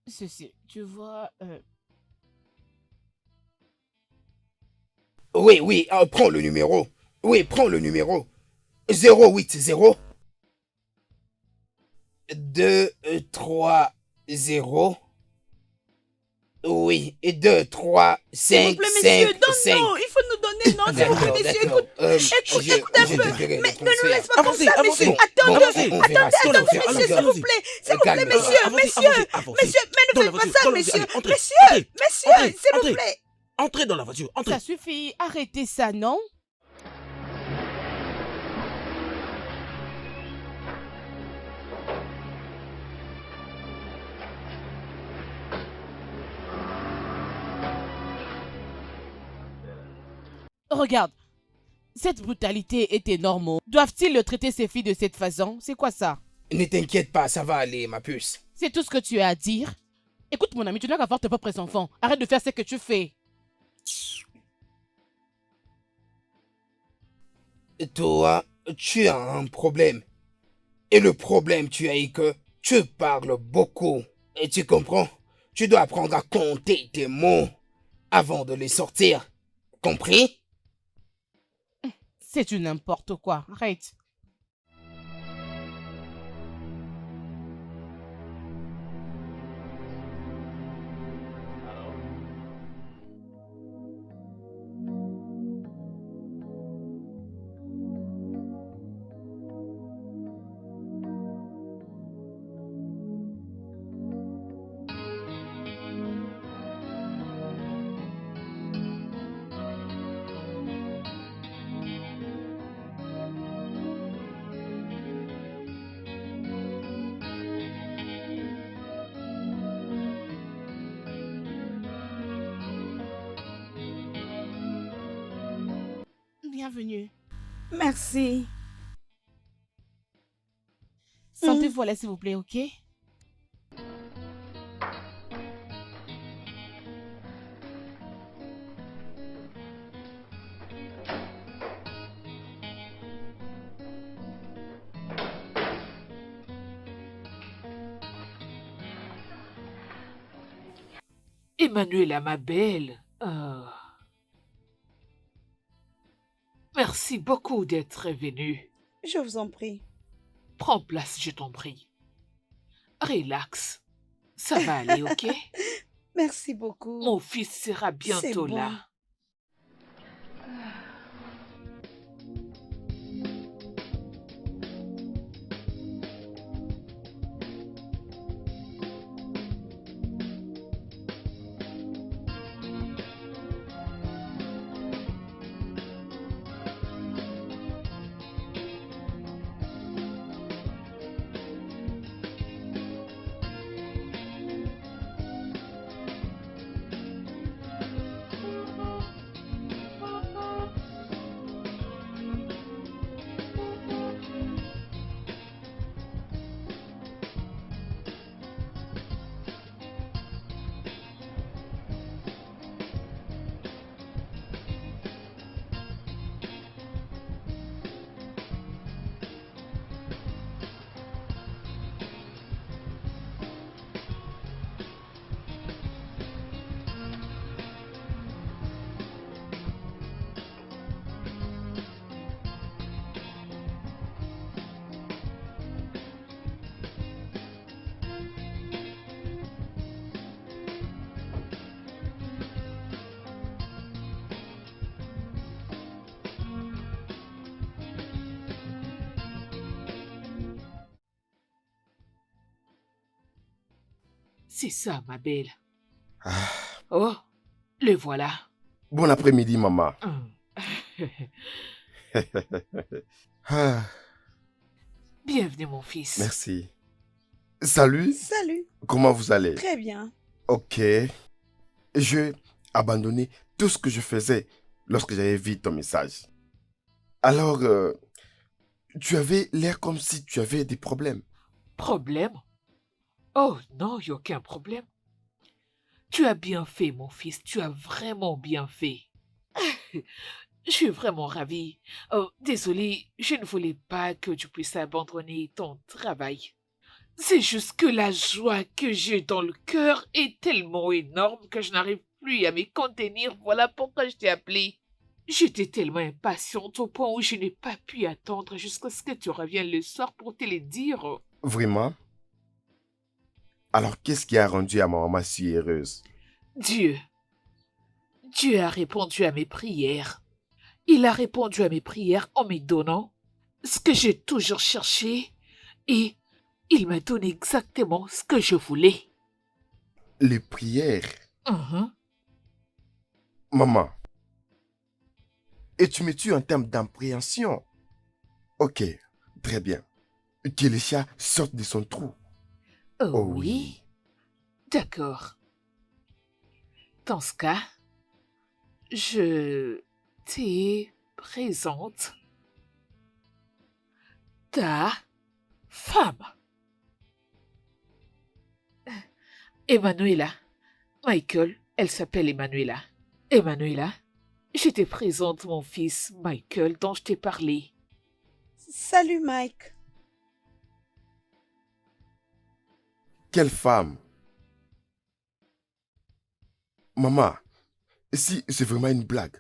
ceci. Tu vois, Oui, oui, prends le numéro. Oui, prends le numéro. 080 230. Oui, et 2, 3, 5, S'il vous plaît, 5, monsieur, 5. donne-nous. Il faut nous donner. Non, s'il vous plaît, monsieur, écoute. Écoute un peu. Mais ne nous laisse pas comme ça, monsieur. Attendez, monsieur, s'il vous plaît. S'il vous plaît, monsieur, mais ne faites pas ça, monsieur. Monsieur, s'il vous plaît. Entrez dans la voiture, entrez. ça suffit. Arrêtez ça, non? Regarde, cette brutalité est énorme. Doivent-ils traiter ces filles de cette façon? C'est quoi ça? Ne t'inquiète pas, ça va aller, ma puce. C'est tout ce que tu as à dire? Écoute mon ami, tu n'as qu'à avoir tes propres enfants. Arrête de faire ce que tu fais. Toi, tu as un problème. Et le problème, tu as est que tu parles beaucoup. Et tu comprends? Tu dois apprendre à compter tes mots avant de les sortir. Compris? C'est du n'importe quoi. Arrête. Bienvenue. Merci. Sentez-vous à l'aise, s'il vous plaît, ok? Emmanuela, ma belle. Merci beaucoup d'être venue. Je vous en prie. Prends place, je t'en prie. Relax. Ça va aller, ok? Merci beaucoup. Mon fils sera C'est bientôt bon. là. C'est ça, ma belle. Ah, Oh, le voilà. bon après-midi, maman. Hum. Ah, Bienvenue, mon fils. merci. Salut, Salut. comment vous allez? Très bien. Ok. J'ai abandonné tout ce que je faisais lorsque j'avais vu ton message. Alors, tu avais l'air comme si tu avais des problèmes. Problème? Oh non, il n'y a aucun problème. Tu as bien fait, mon fils. Tu as vraiment bien fait. Je suis vraiment ravie. Oh, désolée, je ne voulais pas que tu puisses abandonner ton travail. C'est juste que la joie que j'ai dans le cœur est tellement énorme que je n'arrive plus à me contenir. Voilà pourquoi je t'ai appelé. J'étais tellement impatiente au point où je n'ai pas pu attendre jusqu'à ce que tu reviennes le soir pour te le dire. Vraiment? Alors, qu'est-ce qui a rendu à ma maman si heureuse? Dieu. Dieu a répondu à mes prières. Il a répondu à mes prières en me donnant ce que j'ai toujours cherché et il m'a donné exactement ce que je voulais. Les prières. Mhm. Maman. Et tu me tues en termes d'appréhension. Ok, très bien. Que le chat sorte de son trou. Oh, Oh oui. oui. D'accord. Dans ce cas, je te présente ta femme. Emanuela. Michael, elle s'appelle Emanuela. Emanuela, je te présente mon fils Michael dont je t'ai parlé. Salut Mike. Quelle femme? Maman, si c'est vraiment une blague,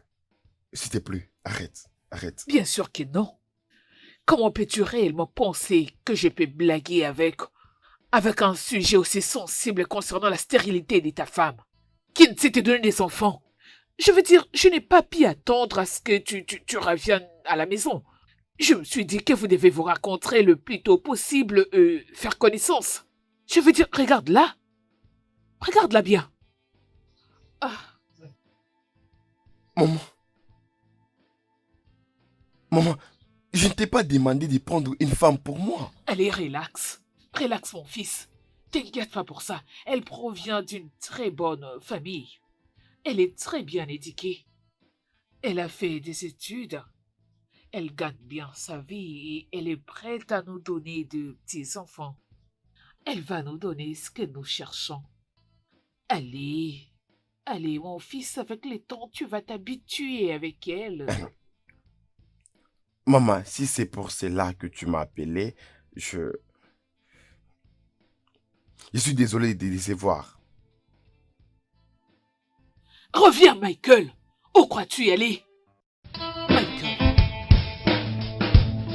s'il te plaît, arrête, arrête. Bien sûr que non. Comment peux-tu réellement penser que je peux blaguer avec un sujet aussi sensible concernant la stérilité de ta femme, qui ne sait te donner des enfants? Je veux dire, je n'ai pas pu attendre à ce que tu reviennes à la maison. Je me suis dit que vous devez vous rencontrer le plus tôt possible, faire connaissance. Je veux dire, regarde-la. Regarde-la bien. Ah. Maman, je ne t'ai pas demandé de prendre une femme pour moi. Allez, relax. Relax, mon fils. T'inquiète pas pour ça. Elle provient d'une très bonne famille. Elle est très bien éduquée. Elle a fait des études. Elle gagne bien sa vie et elle est prête à nous donner de petits-enfants. Elle va nous donner ce que nous cherchons. Allez, allez, mon fils, avec le temps, tu vas t'habituer avec elle. Maman, si c'est pour cela que tu m'as appelé, je suis désolé de les décevoir. Reviens, Michael. Où crois-tu y aller? Michael,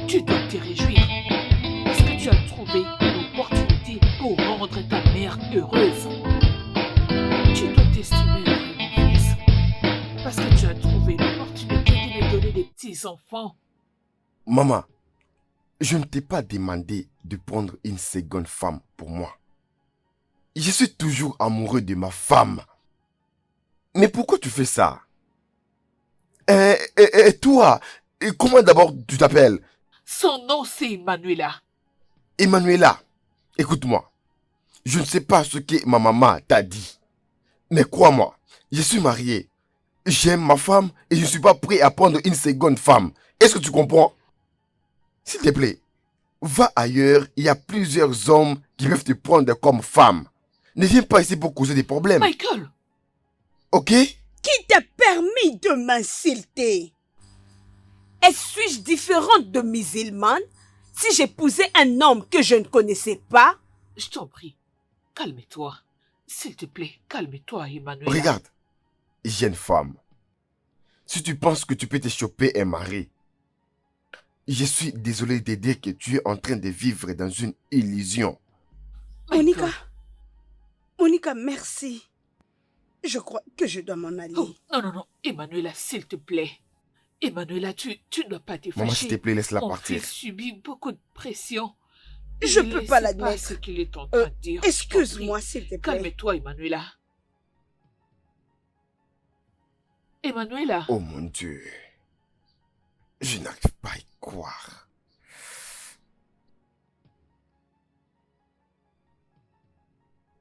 tu dois te réjouir parce que tu as trouvé une opportunité pour rendre ta mère heureuse. Tu dois t'estimer heureux, mon fils, parce que tu as trouvé l'opportunité de me donner des petits-enfants. Maman, je ne t'ai pas demandé de prendre une seconde femme pour moi. Je suis toujours amoureux de ma femme. Mais pourquoi tu fais ça? Et toi, comment d'abord tu t'appelles? Son nom, c'est Emanuela. Emanuela, écoute-moi. Je ne sais pas ce que ma maman t'a dit. Mais crois-moi, je suis marié. J'aime ma femme et je ne suis pas prêt à prendre une seconde femme. Est-ce que tu comprends? S'il te plaît, va ailleurs. Il y a plusieurs hommes qui peuvent te prendre comme femme. Ne viens pas ici pour causer des problèmes. Michael! Ok? Qui t'a permis de m'insulter? Suis-je différente de musulmane si j'épousais un homme que je ne connaissais pas? Je t'en prie, calme-toi. S'il te plaît, calme-toi, Emmanuel. Regarde, jeune femme. Si tu penses que tu peux te choper un mari, je suis désolé de dire que tu es en train de vivre dans une illusion. Monica, Monica, merci. Je crois que je dois m'en aller. Oh, non, Emmanuela, s'il te plaît. Emmanuela, tu ne dois pas te fâcher. Maman, s'il te plaît, laisse-la partir. Mon fils subit beaucoup de pression. Je ne peux pas l'admettre. Ce qu'il est en train de dire. Excuse-moi, s'il te plaît. Calme-toi, Emmanuela. Emmanuela. Oh mon Dieu. Je n'arrive pas à y croire.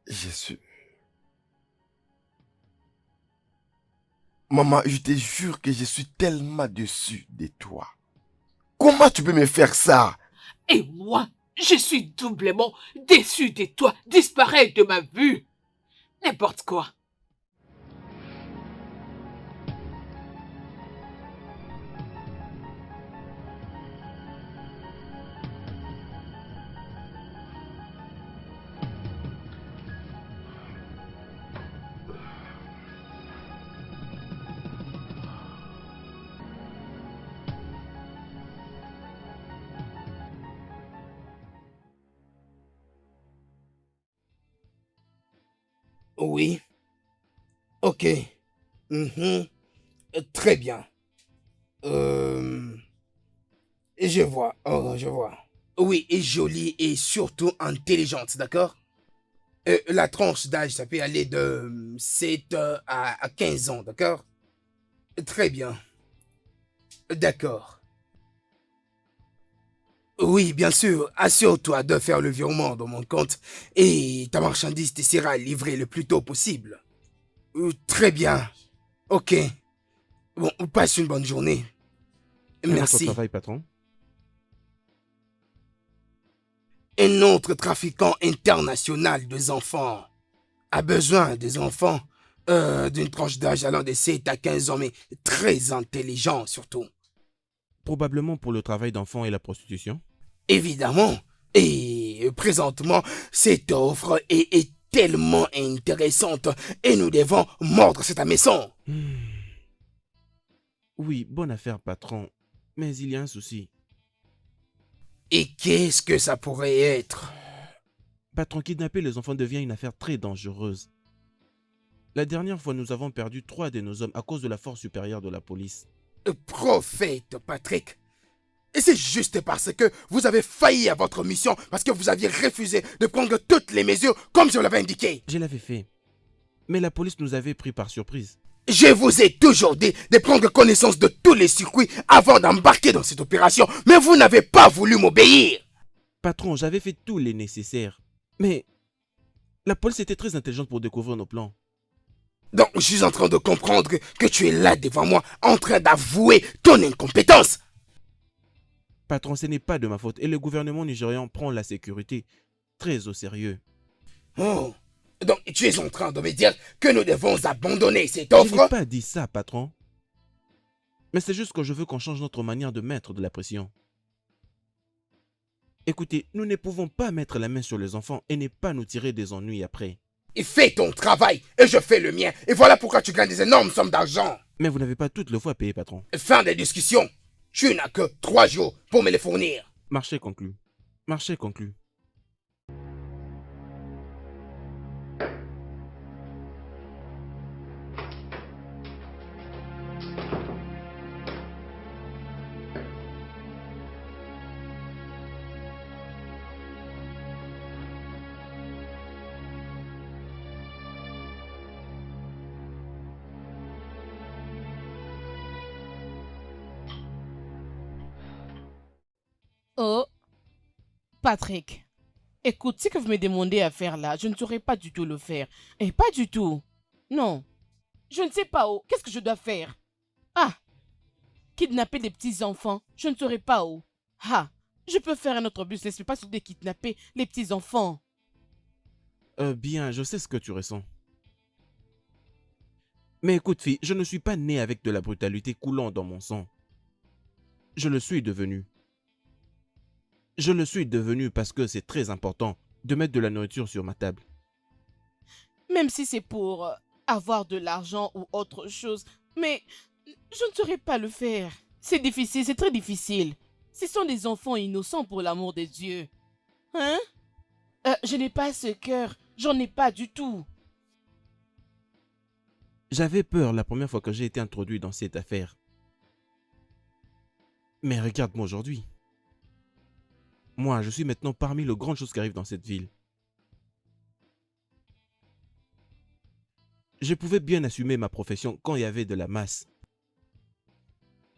Je suis... Maman, je te jure que je suis tellement déçu de toi. Comment tu peux me faire ça? Et moi, je suis doublement déçu de toi. Disparais de ma vue. N'importe quoi. Oui. Ok. Très bien. Je vois. Oh, je vois. Oui, et jolie et surtout intelligente, d'accord? La tranche d'âge, ça peut aller de 7 à 15 ans, d'accord? Très bien. D'accord. Oui, bien sûr. Assure-toi de faire le virement dans mon compte et ta marchandise te sera livrée le plus tôt possible. Très bien. Ok. Bon, passe une bonne journée. Merci. Votre travail, patron. Un autre trafiquant international des enfants. a besoin des enfants d'une tranche d'âge allant de 7 à 15 ans, mais très intelligents surtout. Probablement pour le travail d'enfant et la prostitution. Évidemment. Et présentement, cette offre est tellement intéressante et nous devons mordre cette hameçon. Oui, bonne affaire, patron. Mais il y a un souci. Et qu'est-ce que ça pourrait être? Patron, kidnapper les enfants devient une affaire très dangereuse. La dernière fois, nous avons perdu 3 de nos hommes à cause de la force supérieure de la police. Prophète Patrick, et c'est juste parce que vous avez failli à votre mission, parce que vous aviez refusé de prendre toutes les mesures comme je l'avais indiqué. Je l'avais fait. Mais la police nous avait pris par surprise. Je vous ai toujours dit de prendre connaissance de tous les circuits avant d'embarquer dans cette opération, mais vous n'avez pas voulu m'obéir. Patron, j'avais fait tout le nécessaire. Mais la police était très intelligente pour découvrir nos plans. Donc je suis en train de comprendre que tu es là devant moi, en train d'avouer ton incompétence. Patron, ce n'est pas de ma faute et le gouvernement nigérian prend la sécurité très au sérieux. Oh, donc tu es en train de me dire que nous devons abandonner cette Je offre? n'ai pas dit ça, patron. Mais c'est juste que je veux qu'on change notre manière de mettre de la pression. Écoutez, nous ne pouvons pas mettre la main sur les enfants et ne pas nous tirer des ennuis après. Fais ton travail et je fais le mien. Et voilà pourquoi tu gagnes des énormes sommes d'argent. Mais vous n'avez pas toutes les fois payé, patron. Fin des discussions. Tu n'as que 3 jours pour me les fournir. Marché conclu. Marché conclu. Oh, Patrick, écoute, ce que vous me demandez à faire là, je ne saurais pas du tout le faire. Et pas du tout. Non, je ne sais pas où. Qu'est-ce que je dois faire? Ah, kidnapper des petits-enfants, je ne saurais pas où. Ah, je peux faire un autre business, mais pas sur de kidnapper les petits-enfants. Bien, je sais ce que tu ressens. Mais écoute, fille, je ne suis pas né avec de la brutalité coulant dans mon sang. Je le suis devenu. Je le suis devenu parce que c'est très important de mettre de la nourriture sur ma table. Même si c'est pour avoir de l'argent ou autre chose, mais je ne saurais pas le faire. C'est difficile, c'est très difficile. Ce sont des enfants innocents pour l'amour de Dieu. Hein? Je n'ai pas ce cœur, j'en ai pas du tout. J'avais peur la première fois que j'ai été introduit dans cette affaire. Mais regarde-moi aujourd'hui. Moi, je suis maintenant parmi les grandes choses qui arrivent dans cette ville. Je pouvais bien assumer ma profession quand il y avait de la masse.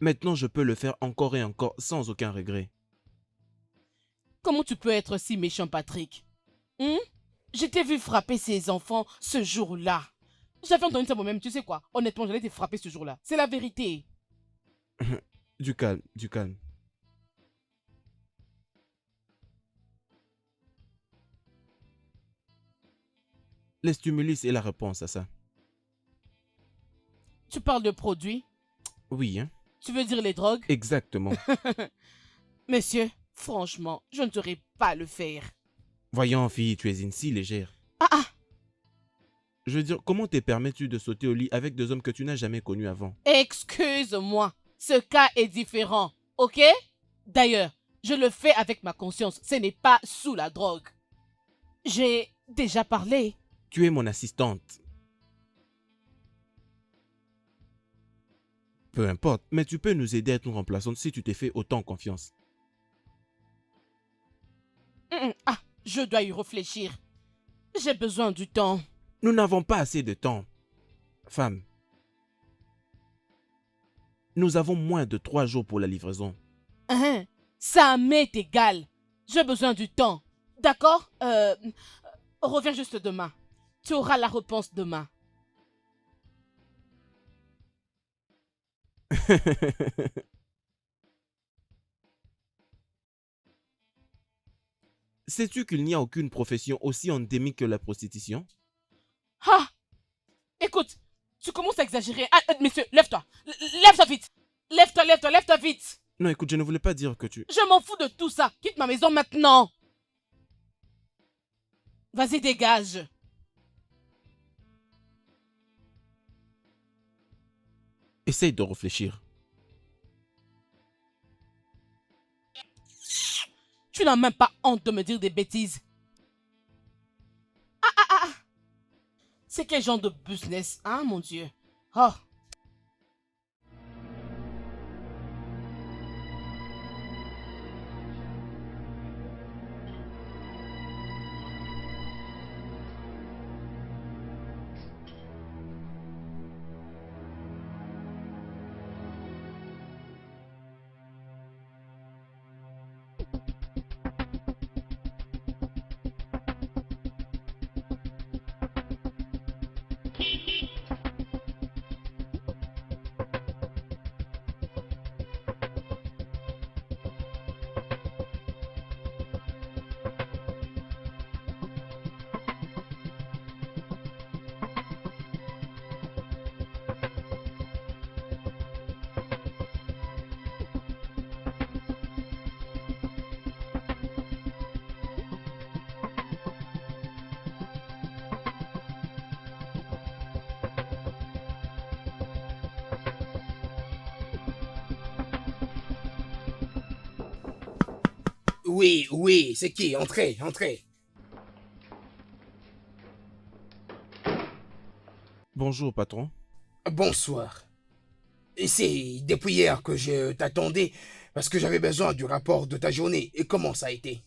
Maintenant, je peux le faire encore et encore sans aucun regret. Comment tu peux être si méchant, Patrick? Je t'ai vu frapper ces enfants ce jour-là. J'avais entendu ça moi-même, tu sais quoi? Honnêtement, j'allais te frapper ce jour-là. C'est la vérité. Du calme, du calme. Les stimulus est la réponse à ça. Tu parles de produits? Oui, hein? Tu veux dire les drogues? Exactement. Monsieur, franchement, je ne saurais pas le faire. Voyons, fille, tu es une si légère. Ah! Je veux dire, comment te permets-tu de sauter au lit avec deux hommes que tu n'as jamais connus avant? Excuse-moi, ce cas est différent, ok? D'ailleurs, je le fais avec ma conscience, ce n'est pas sous la drogue. J'ai déjà parlé. Tu es mon assistante. Peu importe, mais tu peux nous aider à être une remplaçante si tu t'es fait autant confiance. Ah, je dois y réfléchir. J'ai besoin du temps. Nous n'avons pas assez de temps. Femme, nous avons moins de 3 jours pour la livraison. Ça m'est égal. J'ai besoin du temps. D'accord? Reviens juste demain. Tu auras la réponse demain. Sais-tu qu'il n'y a aucune profession aussi endémique que la prostitution? Écoute, tu commences à exagérer. Ah, monsieur, lève-toi. Lève-toi vite. Lève-toi vite. Non, écoute, je ne voulais pas dire que tu... Je m'en fous de tout ça. Quitte ma maison maintenant. Vas-y, dégage. Essaye de réfléchir. Tu n'as même pas honte de me dire des bêtises. C'est quel genre de business, hein, mon Dieu? Oh. Oui, c'est qui? Entrez. Bonjour, patron. Bonsoir. C'est depuis hier que je t'attendais parce que j'avais besoin du rapport de ta journée. Et comment ça a été?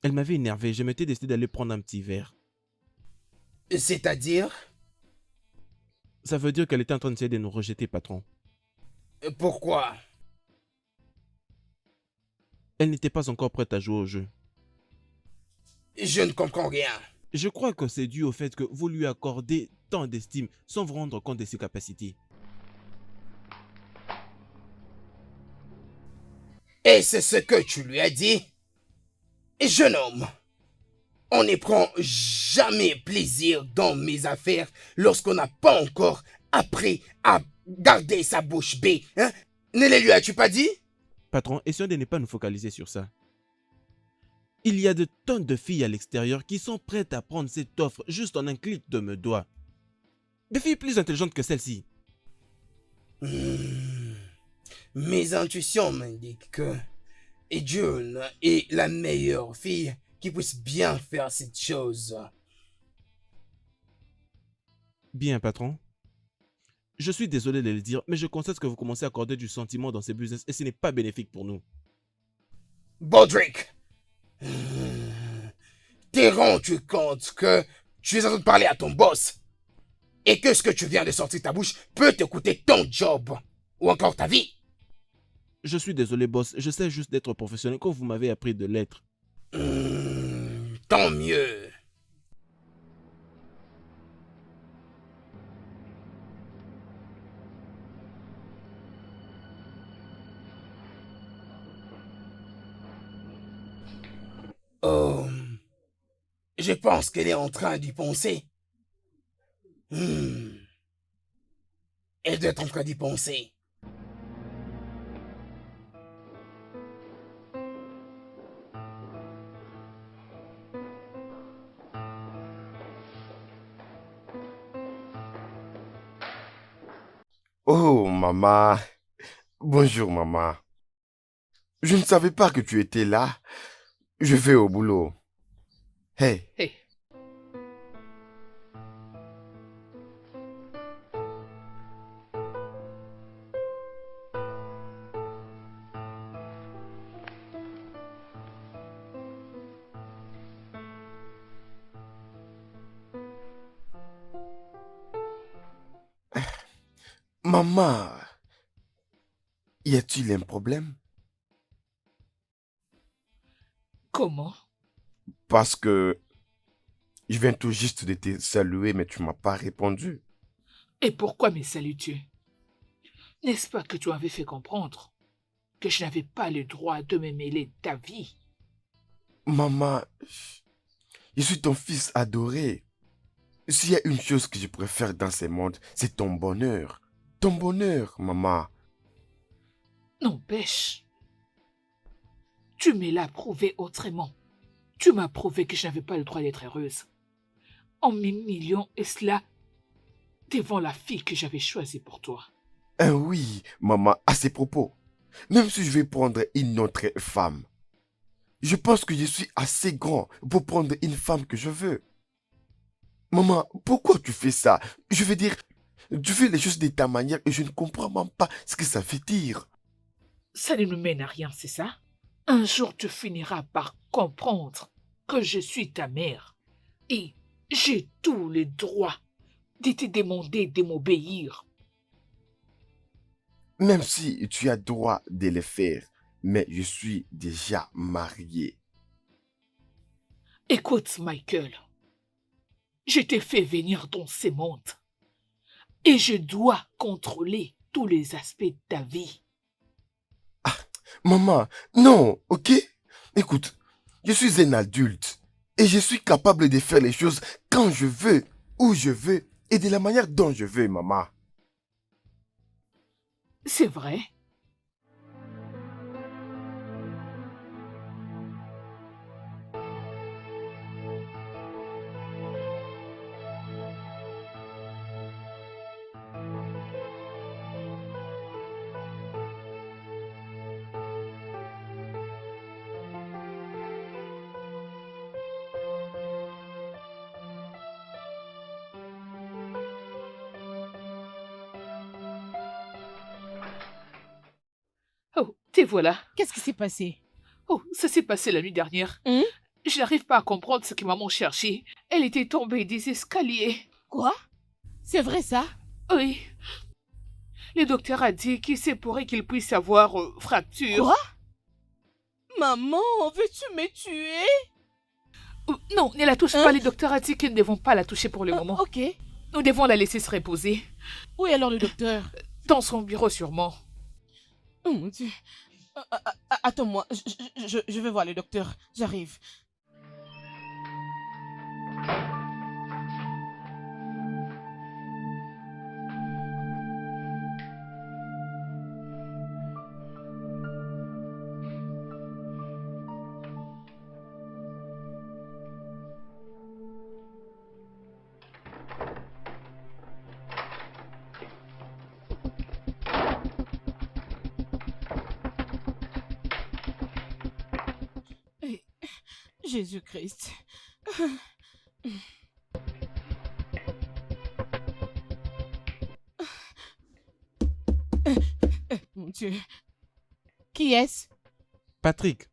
Elle m'avait énervé. Je m'étais décidé d'aller prendre un petit verre. C'est-à-dire? Ça veut dire qu'elle était en train d'essayer de nous rejeter, patron. Pourquoi? Elle n'était pas encore prête à jouer au jeu. Je ne comprends rien. Je crois que c'est dû au fait que vous lui accordez tant d'estime sans vous rendre compte de ses capacités. Et c'est ce que tu lui as dit? Jeune homme, on ne prend jamais plaisir dans mes affaires lorsqu'on n'a pas encore appris à garder sa bouche bée. Hein? Ne le lui as-tu pas dit? Patron, essayons de ne pas nous focaliser sur ça. Il y a de tonnes de filles à l'extérieur qui sont prêtes à prendre cette offre juste en un clic de mes doigts. Des filles plus intelligentes que celle-ci. Mes intuitions m'indiquent que June est la meilleure fille qui puisse bien faire cette chose. Bien, patron. Je suis désolé de le dire, mais je constate que vous commencez à accorder du sentiment dans ces business et ce n'est pas bénéfique pour nous. Baudrick, t'es rendu compte que tu es en train de parler à ton boss et que ce que tu viens de sortir de ta bouche peut te coûter ton job ou encore ta vie? Je suis désolé, boss. Je sais juste d'être professionnel comme vous m'avez appris de l'être. Tant mieux. Oh, je pense qu'elle est en train d'y penser. Elle doit être en train d'y penser. Oh, maman. Bonjour, maman. Je ne savais pas que tu étais là. Je vais au boulot. Hey. Hey. Maman. Y a-t-il un problème? Comment? Parce que je viens tout juste de te saluer, mais tu m'as pas répondu. Et pourquoi me salues-tu? N'est-ce pas que tu avais fait comprendre que je n'avais pas le droit de me mêler de ta vie? Maman, je suis ton fils adoré. S'il y a une chose que je préfère dans ce monde, c'est ton bonheur. Ton bonheur, maman. N'empêche, tu me l'as prouvé autrement. Tu m'as prouvé que je n'avais pas le droit d'être heureuse. En m'humiliant, et cela devant la fille que j'avais choisie pour toi. Oui, maman, à ces propos. Même si je vais prendre une autre femme, je pense que je suis assez grand pour prendre une femme que je veux. Maman, pourquoi tu fais ça? Je veux dire, tu fais les choses de ta manière et je ne comprends même pas ce que ça veut dire. Ça ne nous mène à rien, c'est ça? Un jour, tu finiras par comprendre que je suis ta mère. Et j'ai tous les droits de te demander de m'obéir. Même si tu as droit de le faire, mais je suis déjà marié. Écoute, Michael, je t'ai fait venir dans ce monde et je dois contrôler tous les aspects de ta vie. Maman, non, ok? Écoute, je suis un adulte et je suis capable de faire les choses quand je veux, où je veux et de la manière dont je veux, maman. C'est vrai? Oh, te voilà. Qu'est-ce qui s'est passé? Oh, ça s'est passé la nuit dernière. Hum? Je n'arrive pas à comprendre ce que maman cherchait. Elle était tombée des escaliers. Quoi? C'est vrai ça? Oui. Le docteur a dit qu'il se pourrait qu'il puisse avoir fracture. Quoi? Maman, veux-tu me tuer? Non, ne la touche pas. Le docteur a dit que nous ne devons pas la toucher pour le moment. Ok. Nous devons la laisser se reposer. Où est alors le docteur? Dans son bureau sûrement. Oh mon Dieu. Attends-moi, je vais voir le docteur. J'arrive. Jésus-Christ. Mon Dieu. Qui est-ce? Patrick,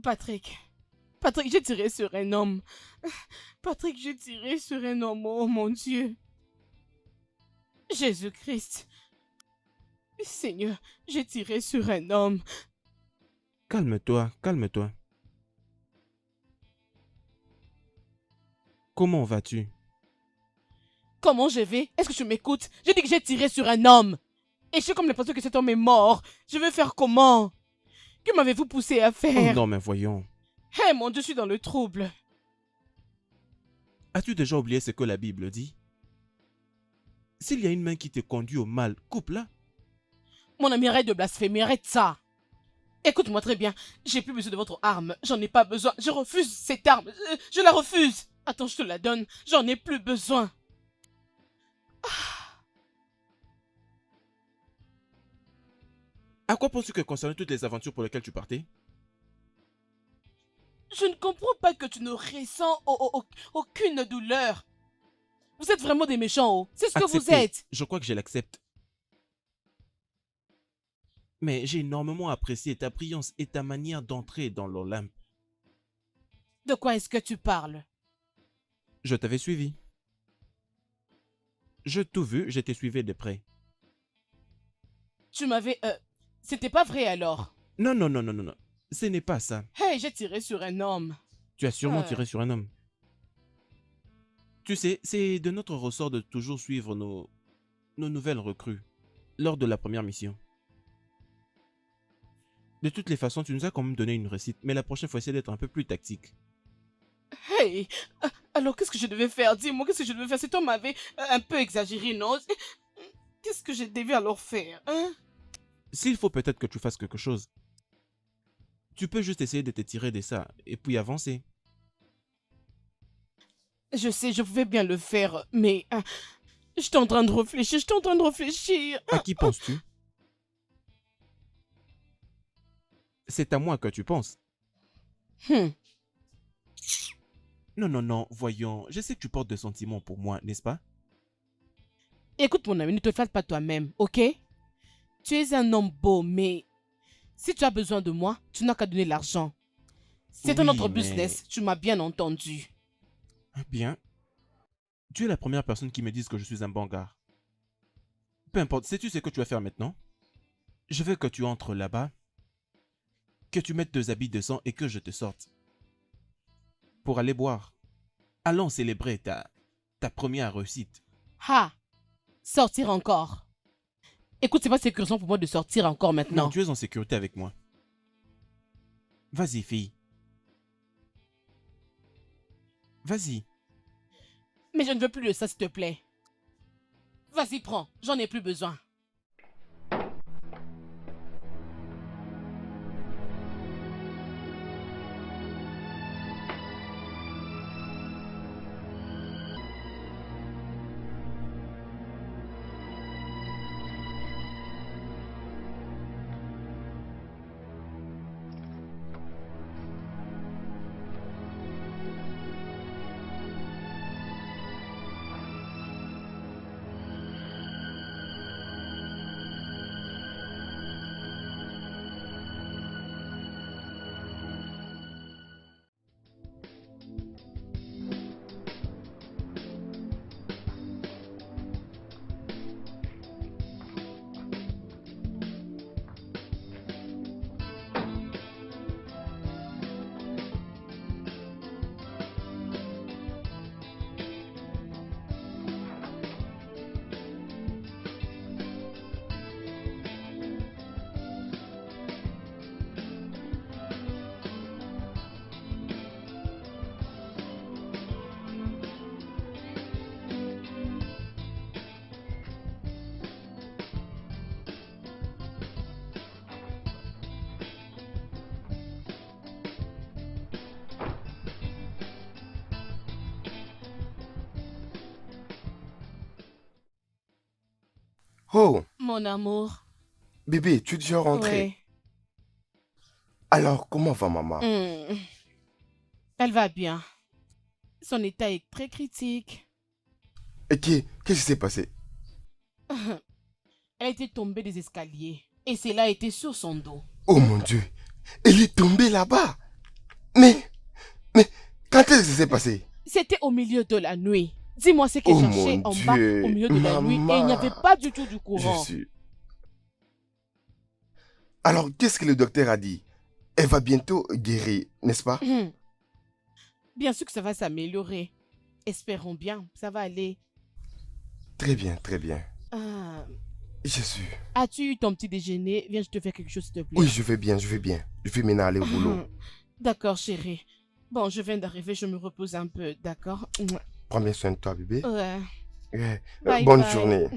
Patrick. Patrick, j'ai tiré sur un homme. Patrick, j'ai tiré sur un homme. Oh mon Dieu. Jésus-Christ. Seigneur, j'ai tiré sur un homme. calme-toi, calme-toi. Comment vas-tu? Comment je vais? Est-ce que tu m'écoutes? J'ai dit que j'ai tiré sur un homme. Et je suis comme l'impression que cet homme est mort. Je vais faire comment? Que m'avez-vous poussé à Oh faire? non, mais voyons. Eh mon Dieu, je suis dans le trouble. As-tu déjà oublié ce que la Bible dit? S'il y a une main qui te conduit au mal, coupe-la. Mon ami, arrête de blasphémer, arrête ça. Écoute-moi très bien, j'ai plus besoin de votre arme, j'en ai pas besoin, je refuse cette arme, je la refuse. Attends, je te la donne, j'en ai plus besoin. À quoi penses-tu que concernant toutes les aventures pour lesquelles tu partais? Je ne comprends pas que tu ne ressens aucune douleur. Vous êtes vraiment des méchants, oh. C'est ce que vous Acceptez. êtes. Je crois que je l'accepte. Mais j'ai énormément apprécié ta brillance et ta manière d'entrer dans l'Olympe. De quoi est-ce que tu parles? Je t'avais suivi. Je tout vu, je t'ai suivi de près. Tu m'avais... C'était pas vrai alors. Non, non, non, non, non, non. Ce n'est pas ça. Hey, j'ai tiré sur un homme. Tu as sûrement tiré sur un homme. Tu sais, c'est de notre ressort de toujours suivre nos nouvelles recrues. lors de la première mission. De toutes les façons, tu nous as quand même donné une réussite, mais la prochaine fois, essaie d'être un peu plus tactique. Hey, alors qu'est-ce que je devais faire? Dis-moi, qu'est-ce que je devais faire? Cet homme avait un peu exagéré, non? Qu'est-ce que je devais alors faire, hein? S'il faut peut-être que tu fasses quelque chose, tu peux juste essayer de te tirer de ça et puis avancer. Je sais, je pouvais bien le faire, mais j'étais en train de réfléchir, À qui penses-tu? C'est à moi que tu penses. Hmm. Non, voyons, je sais que tu portes des sentiments pour moi, n'est-ce pas? Écoute mon ami, ne te flatte pas toi-même, ok? Tu es un homme beau, mais si tu as besoin de moi, tu n'as qu'à donner l'argent. C'est un Oui, autre mais- business, tu m'as bien entendu. Bien. Tu es la première personne qui me dise que je suis un bon gars. Peu importe, sais-tu ce que tu vas faire maintenant? Je veux que tu entres là-bas, que tu mettes 2 habits de sang et que je te sorte. Pour aller boire. Allons célébrer ta première réussite. Ha! Sortir encore. Écoute, c'est pas sécurisant pour moi de sortir encore maintenant. Non, tu es en sécurité avec moi. Vas-y, fille. Vas-y. Mais je ne veux plus de ça, s'il te plaît. Vas-y, prends, j'en ai plus besoin. Oh, Mon amour. bébé, tu es déjà rentré. Ouais. Alors, comment va maman? Elle va bien. Son état est très critique. Et qu'est-ce qui s'est passé? Elle était tombée des escaliers. Et cela a été sur son dos. Oh mon Dieu, elle est tombée là-bas. Mais, quand est-ce que ça s'est passé? C'était au milieu de la nuit. Dis-moi ce que Oh cherchait mon en bas Dieu, au milieu de la nuit et il n'y maman. avait pas du tout du courant. Je suis... Alors, qu'est-ce que le docteur a dit? Elle va bientôt guérir, n'est-ce pas? Bien sûr que ça va s'améliorer. Espérons bien, ça va aller. Très bien, très bien. Ah, Je suis... as-tu eu ton petit déjeuner? Viens, je te fais quelque chose, s'il te plaît. Oui, je vais bien, je vais bien. Je vais maintenant aller au boulot. D'accord, chérie. Bon, je viens d'arriver, je me repose un peu, d'accord? Prends bien soin de toi, bébé. Ouais. Ouais. Bye, Bonne bye. journée.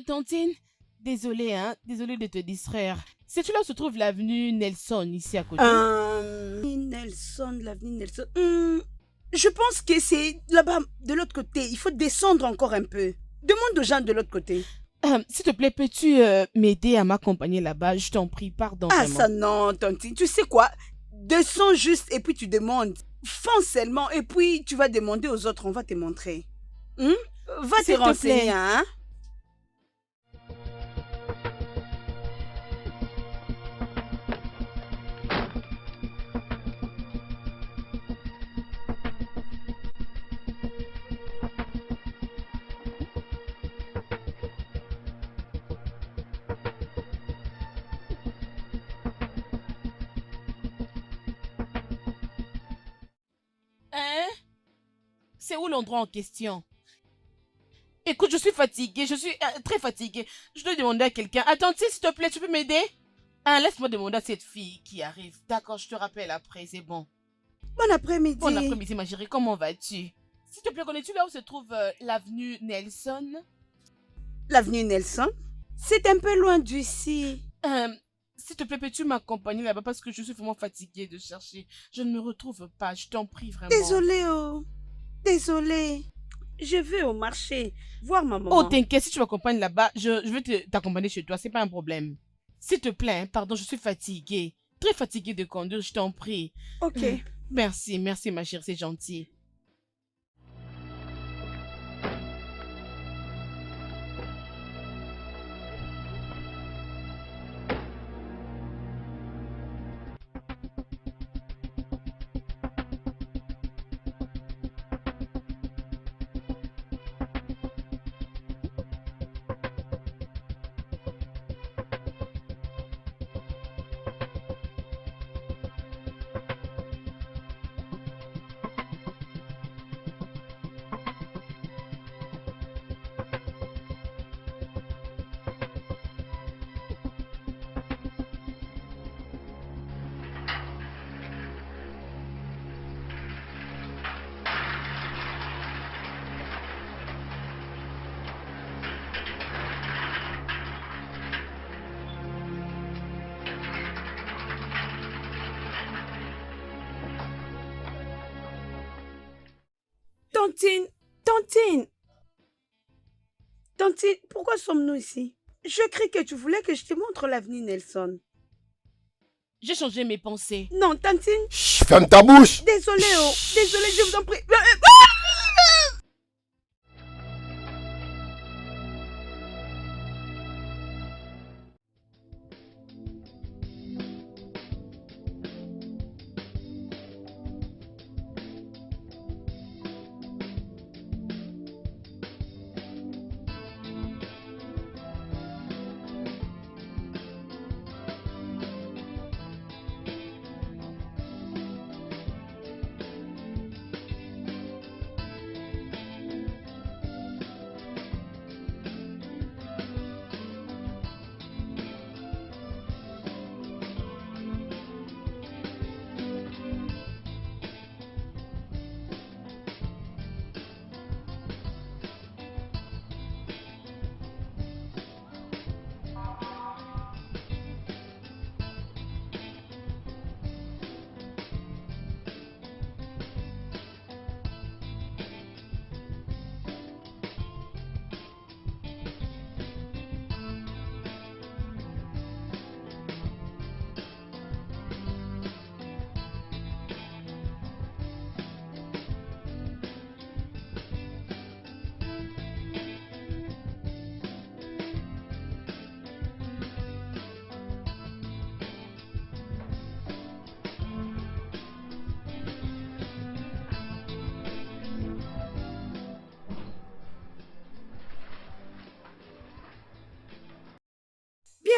Tantine, désolée, hein, désolée de te distraire. Sais-tu là où se trouve l'avenue Nelson, ici à côté? Nelson, l'avenue Nelson. Je pense que c'est là-bas, de l'autre côté. Il faut descendre encore un peu. Demande aux gens de l'autre côté. S'il te plaît, peux-tu m'aider à m'accompagner là-bas? Je t'en prie, pardon. Ah, vraiment. ça non, Tantine. Tu sais quoi? Descends juste et puis tu demandes. Fonce seulement et puis tu vas demander aux autres. On va te montrer. Va te S'il te renseigner, plaît. hein? Hein? C'est où l'endroit en question? Écoute, je suis fatiguée, je suis très fatiguée. Je dois demander à quelqu'un. Attends, s'il te plaît, tu peux m'aider? Laisse-moi demander à cette fille qui arrive. D'accord, je te rappelle après, c'est bon. Bon après-midi. Bon après-midi, ma chérie, comment vas-tu? S'il te plaît, connais-tu là où se trouve l'avenue Nelson? L'avenue Nelson? C'est un peu loin d'ici. S'il te plaît, peux-tu m'accompagner là-bas parce que je suis vraiment fatiguée de chercher. Je ne me retrouve pas, je t'en prie vraiment. Désolée, oh. Désolée. Je vais au marché voir ma maman. Oh, t'inquiète, si tu m'accompagnes là-bas, je vais t'accompagner chez toi, c'est pas un problème. S'il te plaît, hein, pardon, je suis fatiguée. Très fatiguée de conduire, je t'en prie. Ok. Merci, merci ma chérie, c'est gentil. Tantine, Tantine. Tantine, pourquoi sommes-nous ici? Je crie que tu voulais que je te montre l'avenue Nelson. J'ai changé mes pensées. Non, Tantine. Chut, ferme ta bouche. Désolée, oh. Désolée, je vous en prie.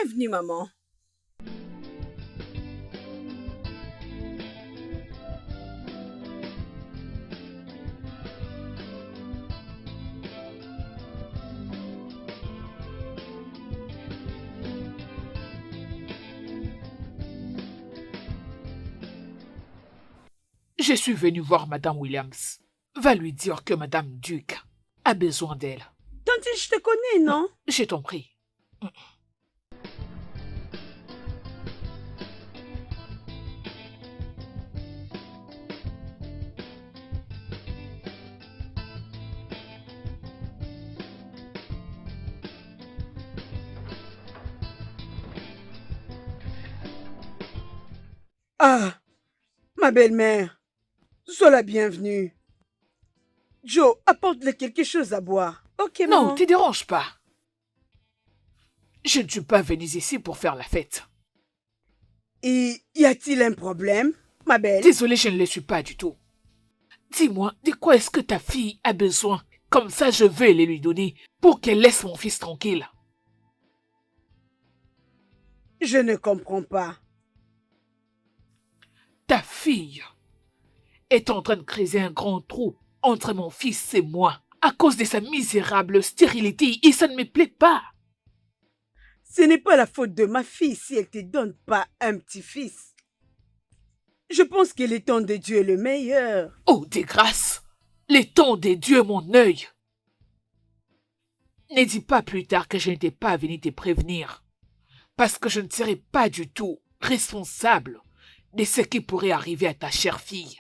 Bienvenue, maman. Je suis venu voir Madame Williams. Va lui dire que Madame Duke a besoin d'elle. Tantine, je te connais, non? Je t'en prie. Ah, ma belle-mère, sois la bienvenue. Joe, apporte-le quelque chose à boire. Ok, maman. Non, te dérange pas. Je ne suis pas venue ici pour faire la fête. Et y a-t-il un problème, ma belle? Désolée, je ne le suis pas du tout. Dis-moi, de quoi est-ce que ta fille a besoin? Comme ça, je vais les lui donner pour qu'elle laisse mon fils tranquille. Je ne comprends pas. Ta fille est en train de creuser un grand trou entre mon fils et moi à cause de sa misérable stérilité et ça ne me plaît pas. Ce n'est pas la faute de ma fille si elle ne te donne pas un petit-fils. Je pense que le temps de Dieu est le meilleur. Oh, des grâces, le temps de Dieu est mon œil. Ne dis pas plus tard que je n'étais pas venu te prévenir, parce que je ne serai pas du tout responsable de ce qui pourrait arriver à ta chère fille.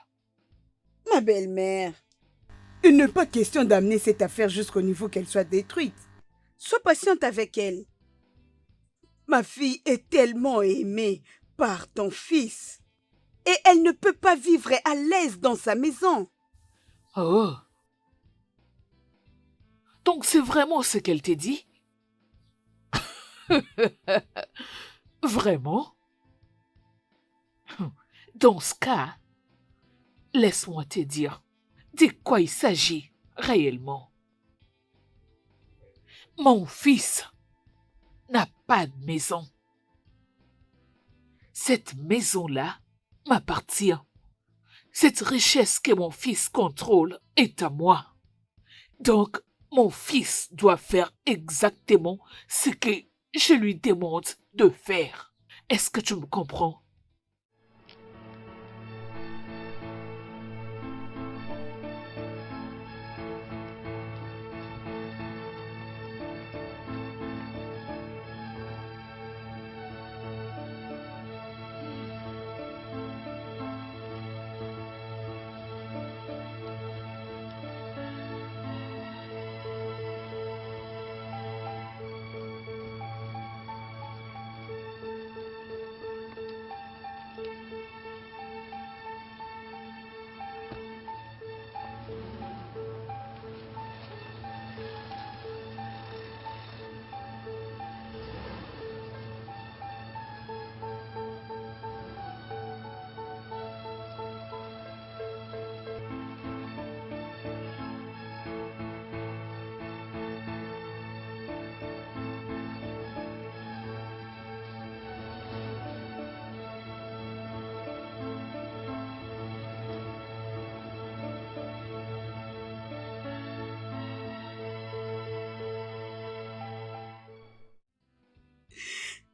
Ma belle-mère, il n'est pas question d'amener cette affaire jusqu'au niveau qu'elle soit détruite. Sois patiente avec elle. Ma fille est tellement aimée par ton fils et elle ne peut pas vivre à l'aise dans sa maison. Oh. Donc c'est vraiment ce qu'elle t'a dit? Vraiment? Dans ce cas, laisse-moi te dire de quoi il s'agit réellement. Mon fils n'a pas de maison. Cette maison-là m'appartient. Cette richesse que mon fils contrôle est à moi. Donc, mon fils doit faire exactement ce que je lui demande de faire. Est-ce que tu me comprends?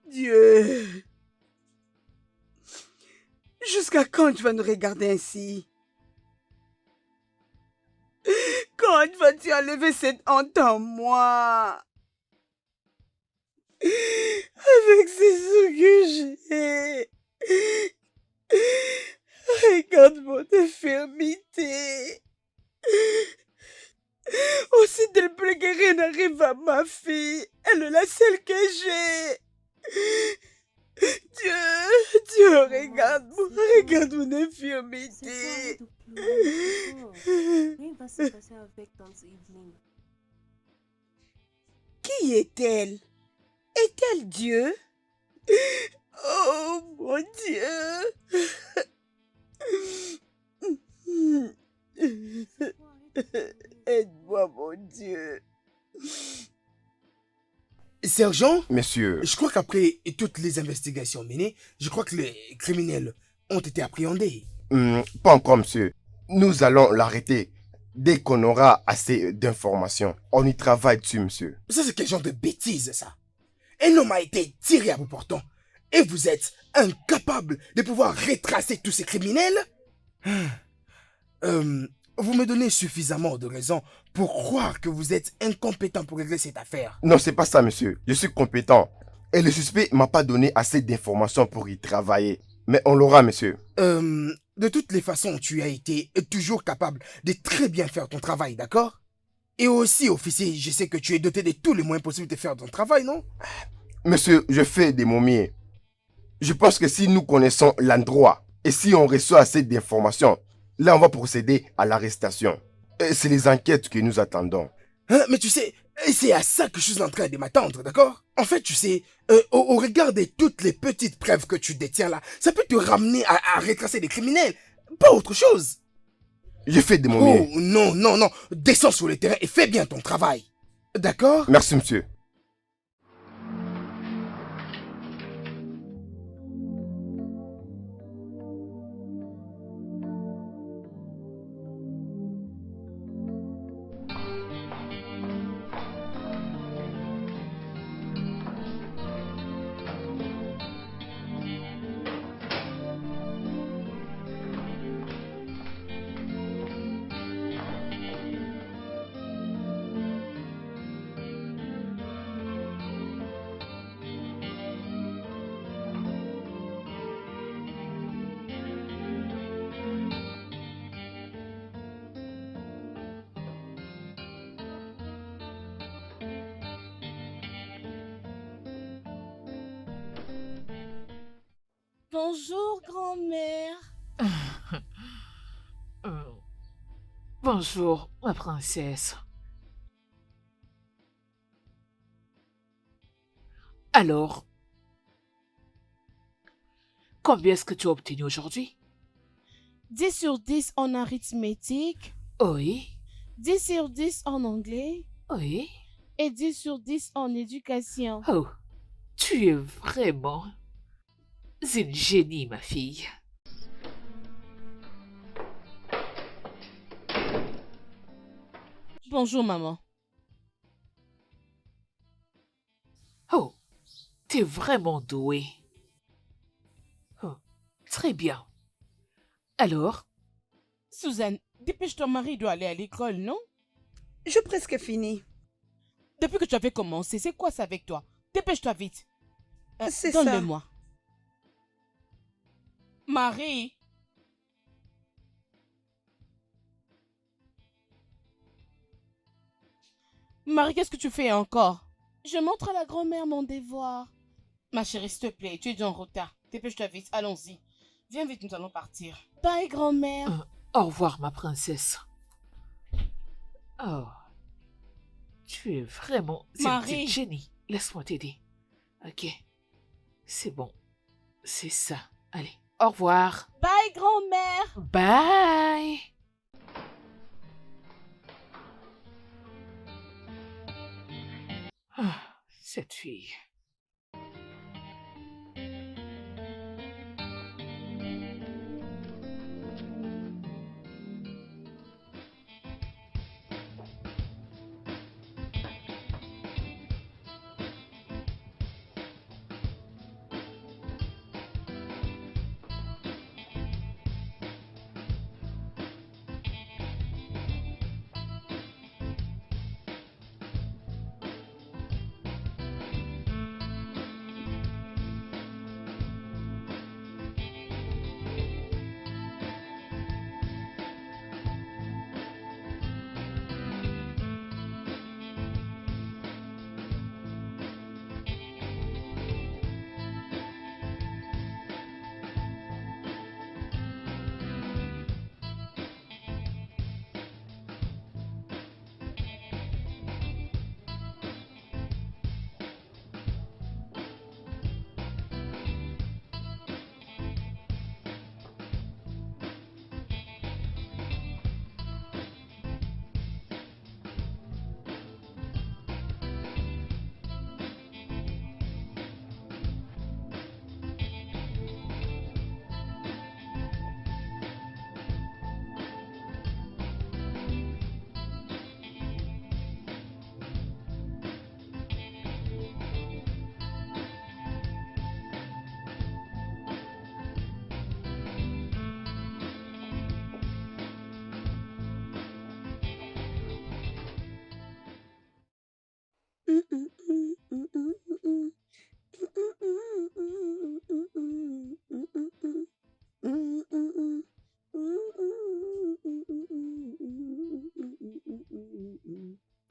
Dieu, jusqu'à quand tu vas nous regarder ainsi? Quand vas-tu enlever cette honte en moi? Avec ces sous que j'ai, regarde mon infirmité. Aussi s'il te plaît que rien n'arrive à ma fille. Elle est la seule que j'ai. Dieu, regarde mon infirmité. Rien va se passer avec tante Evelyne. Qui est-elle? Est-elle Dieu? Oh mon Dieu! Aide-moi, mon Dieu. Sergent, Monsieur, je crois qu'après toutes les investigations menées, je crois que les criminels ont été appréhendés. pas encore, monsieur. Nous allons l'arrêter dès qu'on aura assez d'informations. On y travaille dessus, monsieur. Ça, c'est quel genre de bêtise, ça? Un homme a été tiré à bout portant. Et vous êtes incapable de pouvoir retracer tous ces criminels? vous me donnez suffisamment de raisons pour croire que vous êtes incompétent pour régler cette affaire. Non, c'est pas ça, monsieur. Je suis compétent. Et le suspect m'a pas donné assez d'informations pour y travailler. Mais on l'aura, monsieur. De toutes les façons, tu as été toujours capable de très bien faire ton travail, d'accord? Et aussi, officier, je sais que tu es doté de tous les moyens possibles de faire ton travail, non? Monsieur, je fais de mon mieux. Je pense que si nous connaissons l'endroit et si on reçoit assez d'informations, là, on va procéder à l'arrestation. C'est les enquêtes que nous attendons. Hein, mais tu sais, c'est à ça que je suis en train de m'attendre, d'accord? En fait, tu sais, au regard de toutes les petites preuves que tu détiens là, ça peut te ramener à retracer des criminels, pas autre chose. Je fais de mon mieux. Oh, non, non, non, descends sur le terrain et fais bien ton travail. D'accord? Merci, monsieur. Bonjour, grand-mère. Bonjour, ma princesse. Alors, combien est-ce que tu as obtenu aujourd'hui? 10 sur 10 en arithmétique, Oui, 10 sur 10 en anglais oui. et 10 sur 10 en éducation. Oh, tu es vraiment une génie, ma fille. Bonjour, maman. Oh, t'es vraiment douée. Oh, très bien. Alors, Suzanne, dépêche-toi, Marie doit aller à l'école, non? J'ai presque fini. Depuis que tu avais commencé, c'est quoi ça avec toi? Dépêche-toi vite. C'est ça. Donne-le-moi. Marie. Marie, qu'est-ce que tu fais encore? Je montre à la grand-mère mon devoir. Ma chérie, s'il te plaît, tu es déjà en retard. Dépêche-toi vite, allons-y. Viens vite, nous allons partir. Bye, grand-mère. au revoir, ma princesse. Oh, tu es vraiment une Marie. petite génie. Laisse-moi t'aider. Ok, c'est bon. C'est ça. Allez, au revoir. Bye, grand-mère. Bye. Ah, cette fille.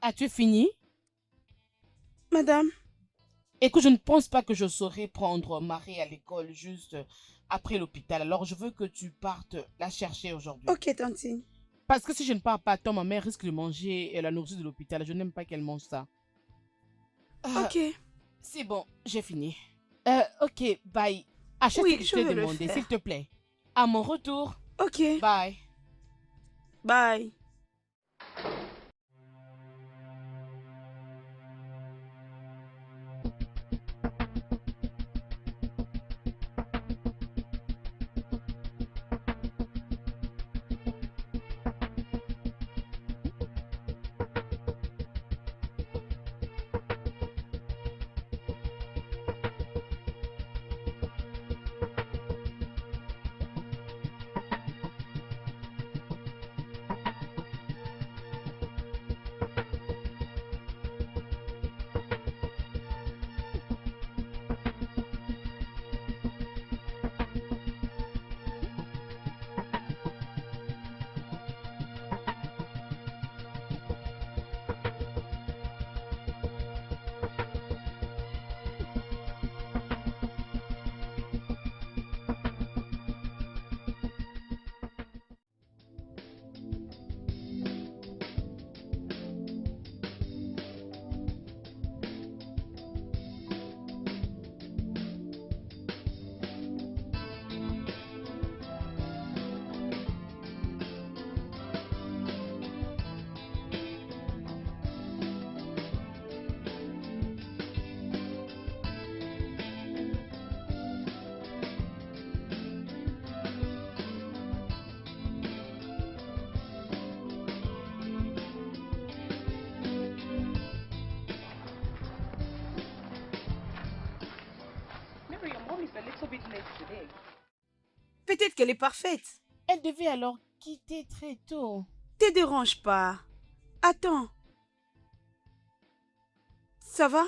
As-tu fini? Madame, Écoute, je ne pense pas que je saurais prendre Marie à l'école juste après l'hôpital. Alors, je veux que tu partes la chercher aujourd'hui. ok, tantine. Parce que si je ne pars pas, ma mère risque de manger la nourriture de l'hôpital. Je n'aime pas qu'elle mange ça. Ok. C'est bon, j'ai fini. Ok, bye. Achète Oui, ce que je je t'ai vais le demandé, faire. s'il te plaît. À mon retour, Ok, bye. bye. Peut-être qu'elle est parfaite. Elle devait alors quitter très tôt. Te dérange pas. Attends. Ça va?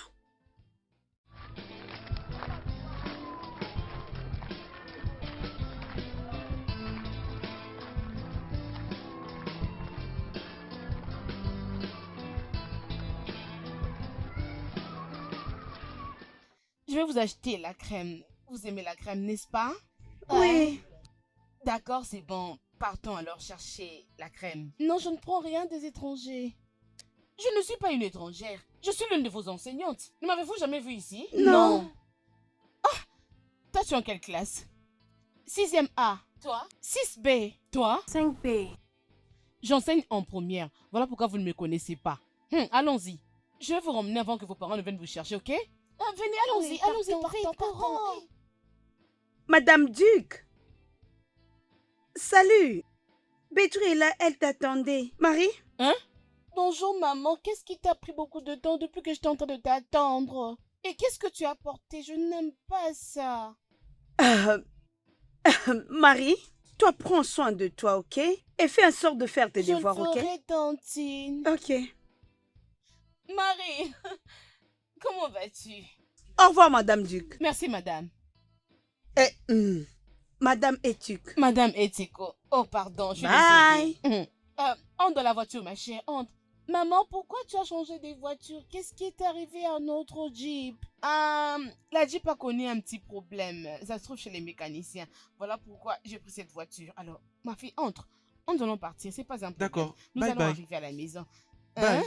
Je vais vous acheter la crème. Vous aimez la crème, n'est-ce pas? Oui. D'accord, c'est bon. Partons alors chercher la crème. Non, je ne prends rien des étrangers. Je ne suis pas une étrangère. Je suis l'une de vos enseignantes. Ne m'avez-vous jamais vue ici? Non. Toi, tu es en quelle classe? 6e A. Toi? 6B. Toi? 5B. J'enseigne en première. Voilà pourquoi vous ne me connaissez pas. Allons-y. Je vais vous ramener avant que vos parents ne viennent vous chercher, ok? Venez, allons-y, Oui, allons-y, partons, partons. Madame Duc. Salut. Bétru est là, elle t'attendait. Marie? Bonjour maman, qu'est-ce qui t'a pris beaucoup de temps depuis que j'étais en train de t'attendre? Et qu'est-ce que tu as apporté? Je n'aime pas ça. Marie, toi prends soin de toi, ok? Et fais en sorte de faire tes devoirs, Je le ok? ferai, tantine. Ok. Marie, comment vas-tu? Au revoir, Madame Duc. Merci madame. Madame Etuc. Madame Etiko. Oh pardon, je suis Bye. désolée. Entre dans la voiture ma chère, entre. Maman, pourquoi tu as changé des voitures? Qu'est-ce qui est arrivé à notre Jeep? La Jeep a connu un petit problème. Ça se trouve chez les mécaniciens. Voilà pourquoi j'ai pris cette voiture. Alors, ma fille, entre. Nous allons partir, c'est pas un problème. D'accord. Nous Bye allons bye. arriver à la maison. Bye.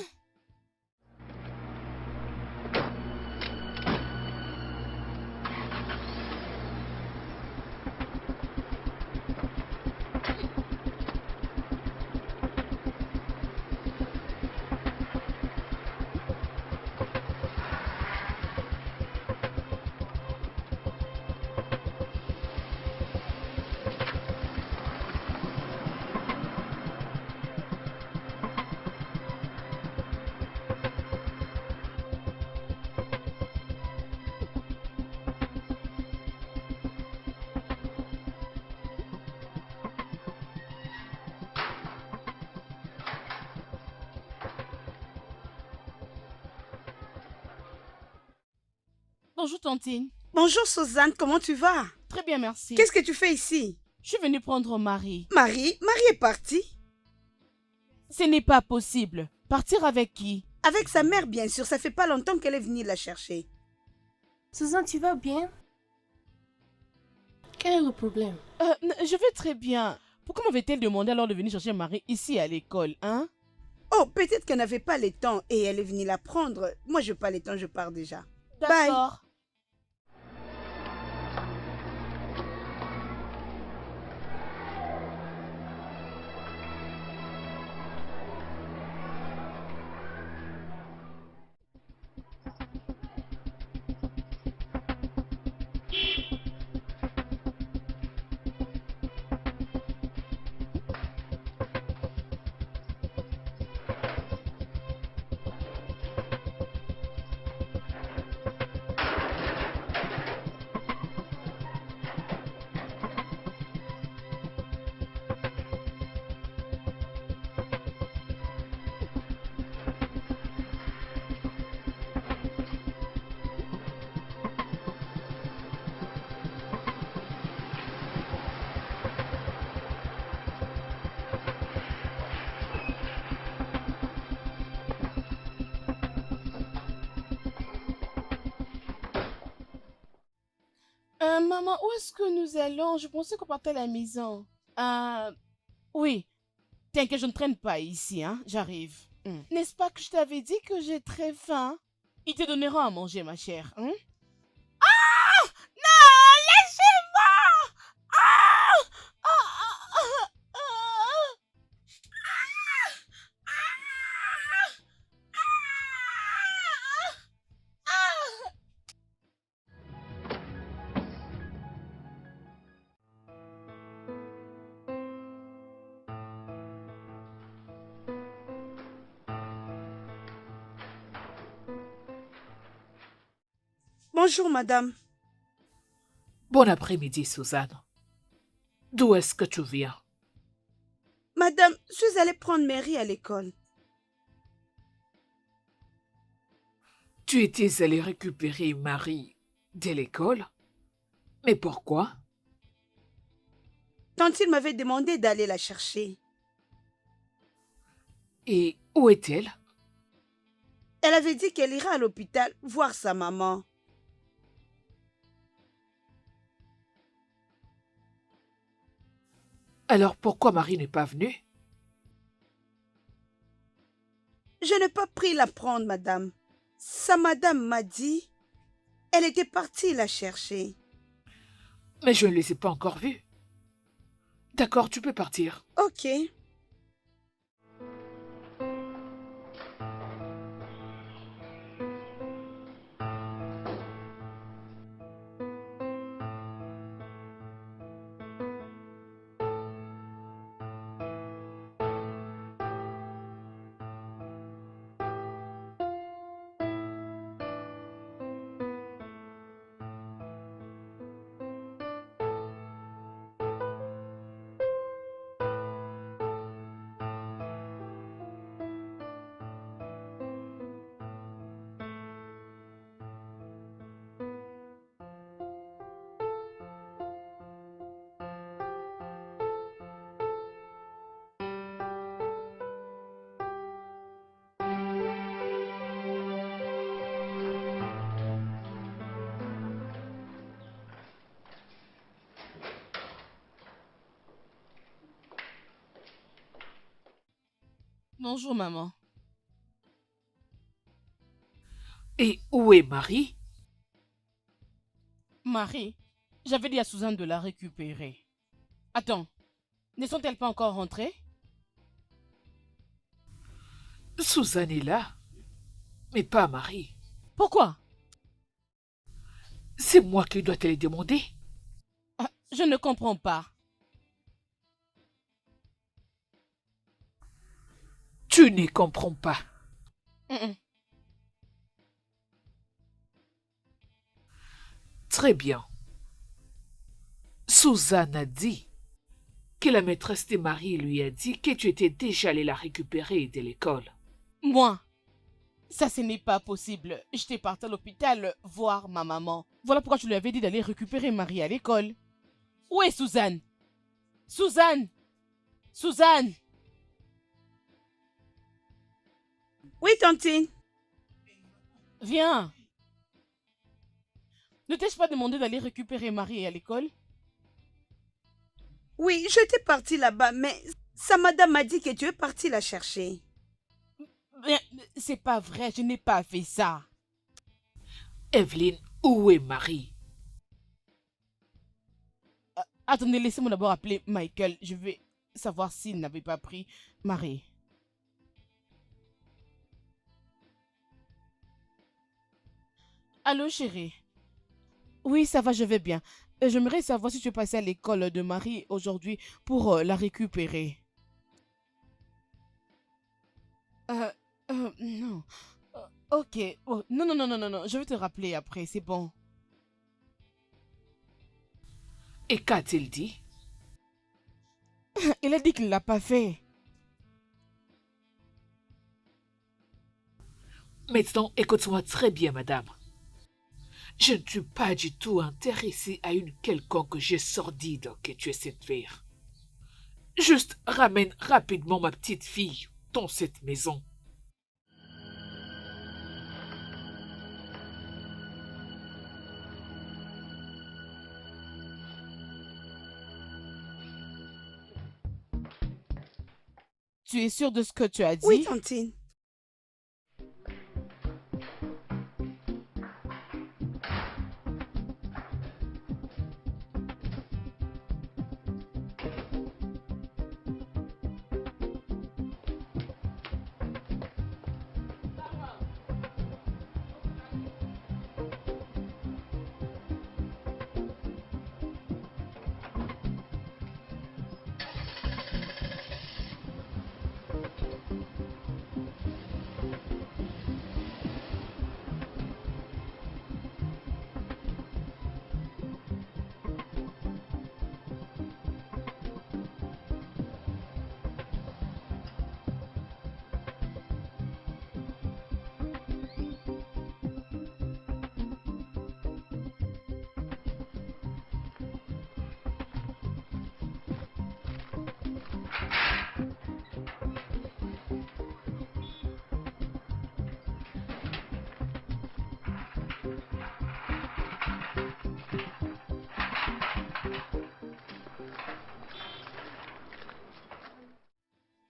Bonjour tantine. Bonjour, Suzanne, comment tu vas? Très bien, merci. Qu'est-ce que tu fais ici? Je suis venue prendre Marie. Marie est partie. Ce n'est pas possible. Partir avec qui? Avec sa mère, bien sûr. Ça fait pas longtemps qu'elle est venue la chercher. Suzanne, tu vas bien? Quel est le problème? Je vais très bien. Pourquoi m'avait-elle demandé alors de venir chercher Marie ici à l'école, hein? Oh, peut-être qu'elle n'avait pas le temps et elle est venue la prendre. Moi, je n'ai pas le temps, je pars déjà. Bye. D'accord. Maman, où est-ce que nous allons? Je pensais qu'on partait à la maison. Oui. T'inquiète, je ne traîne pas ici, hein. J'arrive. N'est-ce pas que je t'avais dit que j'ai très faim? Ils te donneront à manger, ma chère. Hein? Ah! Non! Laissez-moi! Ah! Ah! Ah! Ah! Ah! Bonjour, madame. Bon après-midi, Suzanne. D'où est-ce que tu viens? Madame, je suis allée prendre Mary à l'école. Tu étais allée récupérer Marie de l'école? Mais pourquoi? Tantine m'avait demandé d'aller la chercher. Et où est-elle? Elle avait dit qu'elle ira à l'hôpital voir sa maman. Alors pourquoi Marie n'est pas venue? Je n'ai pas pris la prendre, madame. Sa madame m'a dit, elle était partie la chercher. Mais je ne les ai pas encore vues. D'accord, tu peux partir. Ok. Bonjour, maman. Et où est Marie? Marie, j'avais dit à Suzanne de la récupérer. Attends, ne sont-elles pas encore rentrées? Suzanne est là, mais pas Marie. Pourquoi? C'est moi qui dois te les demander. Je ne comprends pas. Tu ne comprends pas. Très bien. Suzanne a dit que la maîtresse de Marie lui a dit que tu étais déjà allé la récupérer de l'école. Moi? Ça, ce n'est pas possible. J'étais partie à l'hôpital voir ma maman. Voilà pourquoi je lui avais dit d'aller récupérer Marie à l'école. Où est Suzanne? Suzanne! Suzanne! Oui, Tantine. Viens. Ne t'ai-je pas demandé d'aller récupérer Marie à l'école? Oui, j'étais partie là-bas, mais sa madame m'a dit que tu es partie la chercher. Mais c'est pas vrai, je n'ai pas fait ça. Evelyne, où est Marie? Attendez, laissez-moi d'abord appeler Michael. Je vais savoir s'il n'avait pas pris Marie. Allô, chérie? Oui, ça va, je vais bien. J'aimerais savoir si tu es passé à l'école de Marie aujourd'hui pour la récupérer. Non. Ok. Oh, non, non, non, non, non, non. Je vais te rappeler après, c'est bon. Et qu'a-t-il dit? Il a dit qu'il ne l'a pas fait. Maintenant, écoute-moi très bien, madame. Je ne suis pas du tout intéressé à une quelconque jet sordide que tu essaies de faire. Juste ramène rapidement ma petite fille dans cette maison. Tu es sûre de ce que tu as dit? Oui, Tantine.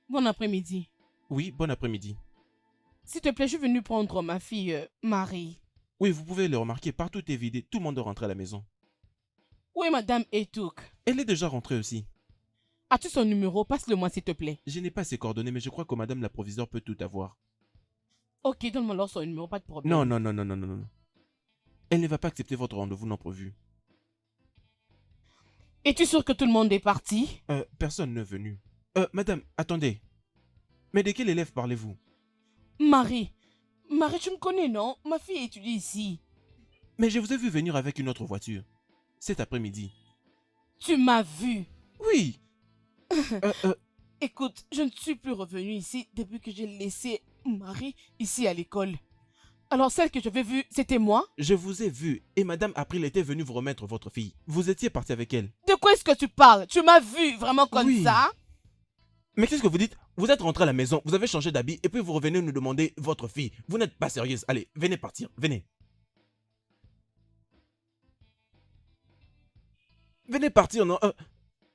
Bon après-midi. Oui, bon après-midi. S'il te plaît, je suis venue prendre ma fille, Marie. Oui, vous pouvez le remarquer, partout est vidé, tout le monde est rentré à la maison. Où est Madame Etouk? Elle est déjà rentrée aussi. As-tu son numéro? Passe-le-moi, s'il te plaît. Je n'ai pas ses coordonnées, mais je crois que madame la proviseure peut tout avoir. Ok, donne-moi alors son numéro, pas de problème. Non, non, non, non, non, non, non. Elle ne va pas accepter votre rendez-vous non prévu. Es-tu sûr que tout le monde est parti? Personne n'est venu. Madame, attendez. Mais de quel élève parlez-vous? Marie. Marie, tu me connais, non? Ma fille étudie ici. Mais je vous ai vu venir avec une autre voiture. Cet après-midi. Tu m'as vu. Oui. Écoute, je ne suis plus revenue ici depuis que j'ai laissé Marie ici à l'école. Alors celle que j'avais vue, c'était moi? Je vous ai vu et madame April était venue vous remettre votre fille. Vous étiez parti avec elle. De quoi est-ce que tu parles? Tu m'as vu vraiment comme Oui. ça? Mais qu'est-ce que vous dites? Vous êtes rentré à la maison, vous avez changé d'habit et puis vous revenez nous demander votre fille. Vous n'êtes pas sérieuse. Allez, venez partir, venez. Venez partir, non?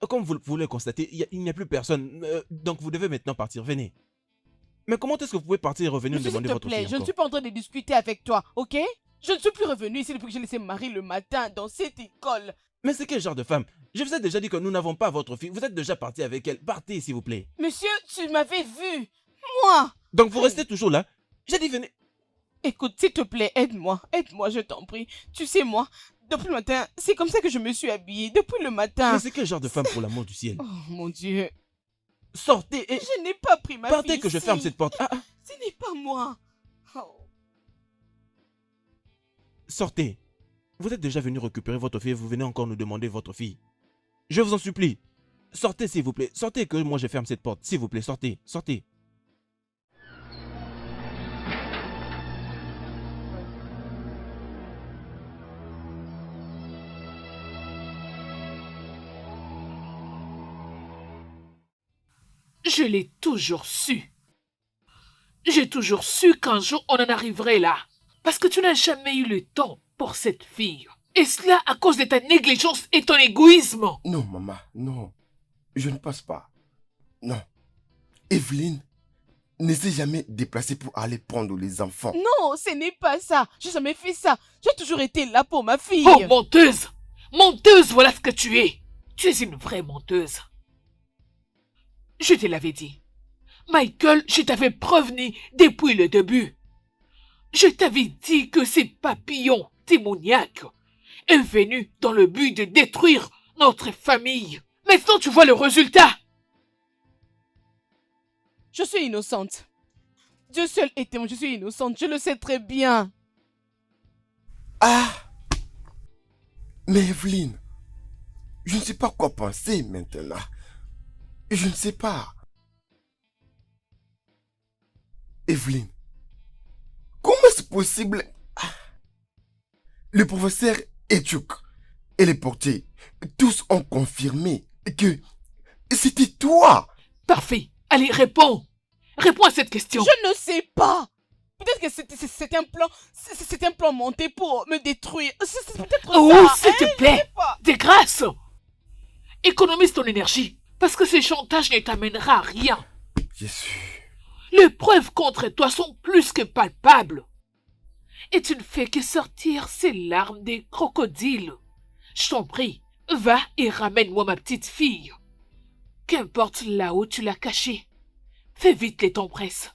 Comme vous pouvez le constater, il n'y a plus personne. Donc vous devez maintenant partir, venez. Mais comment est-ce que vous pouvez partir et revenir nous Monsieur, demander s'il te votre plaît, fille je ne encore? suis pas en train de discuter avec toi, ok? Je ne suis plus revenue ici depuis que j'ai laissé Marie le matin dans cette école. Mais c'est quel genre de femme? Je vous ai déjà dit que nous n'avons pas votre fille. Vous êtes déjà parti avec elle. Partez, s'il vous plaît. Monsieur, tu m'avais vu. Moi. Donc vous restez toujours là? J'ai dit venez. Écoute, s'il te plaît, aide-moi. Aide-moi, je t'en prie. Tu sais, moi, depuis le matin, c'est comme ça que je me suis habillée. Depuis le matin. Mais c'est quel genre de femme pour l'amour du ciel? Oh, mon Dieu. Sortez et Je n'ai pas pris ma partez fille que je ici. ferme cette porte. Ah, ah. Ce n'est pas moi. Oh. Sortez. Vous êtes déjà venu récupérer votre fille et vous venez encore nous demander votre fille. Je vous en supplie. Sortez, s'il vous plaît. Sortez que moi je ferme cette porte. S'il vous plaît, sortez. Sortez. Je l'ai toujours su. J'ai toujours su qu'un jour on en arriverait là. Parce que tu n'as jamais eu le temps pour cette fille. Et cela à cause de ta négligence et ton égoïsme. Non, maman, non. Je ne passe pas. Non. Evelyne ne s'est jamais déplacée pour aller prendre les enfants. Non, ce n'est pas ça. J'ai jamais fait ça. J'ai toujours été là pour ma fille. Oh, menteuse! Menteuse, voilà ce que tu es. Tu es une vraie menteuse. Je te l'avais dit. Michael, je t'avais prévenu depuis le début. Je t'avais dit que ces papillons démoniaques est venu dans le but de détruire notre famille. Maintenant, tu vois le résultat. Je suis innocente. Dieu seul est témoin, je suis innocente. Je le sais très bien. Ah! Mais Evelyne, je ne sais pas quoi penser maintenant. Je ne sais pas. Evelyne, comment est-ce possible? Le professeur Etchouk et les portiers, tous ont confirmé que c'était toi. Parfait. Allez, réponds. Réponds à cette question. Je ne sais pas. Peut-être que c'est un plan monté pour me détruire. C'est peut-être Oh, ça. s'il te plaît. Je sais pas. De grâce. Économise ton énergie. Parce que ce chantage ne t'amènera à rien. Jésus. Les preuves contre toi sont plus que palpables. Et tu ne fais que sortir ces larmes des crocodiles. Je t'en prie, va et ramène-moi ma petite fille. Qu'importe là où tu l'as cachée. Fais vite les temps presse.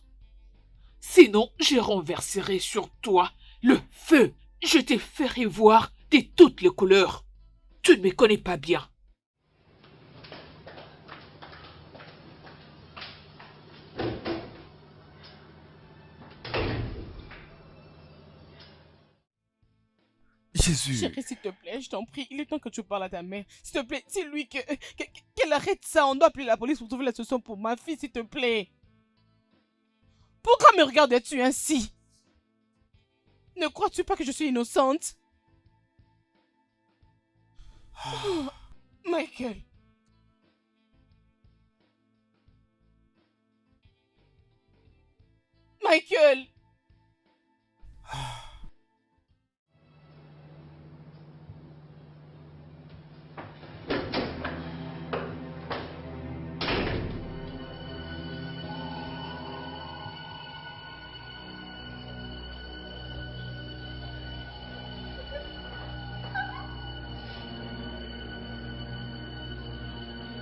Sinon, je renverserai sur toi le feu. Je te ferai voir de toutes les couleurs. Tu ne me connais pas bien. Jésus. Chérie, s'il te plaît, je t'en prie, il est temps que tu parles à ta mère. S'il te plaît, dis-lui qu'elle arrête ça. On doit appeler la police pour trouver la solution pour ma fille, s'il te plaît. Pourquoi me regardes-tu ainsi? Ne crois-tu pas que je suis innocente? Oh, Michael. Michael.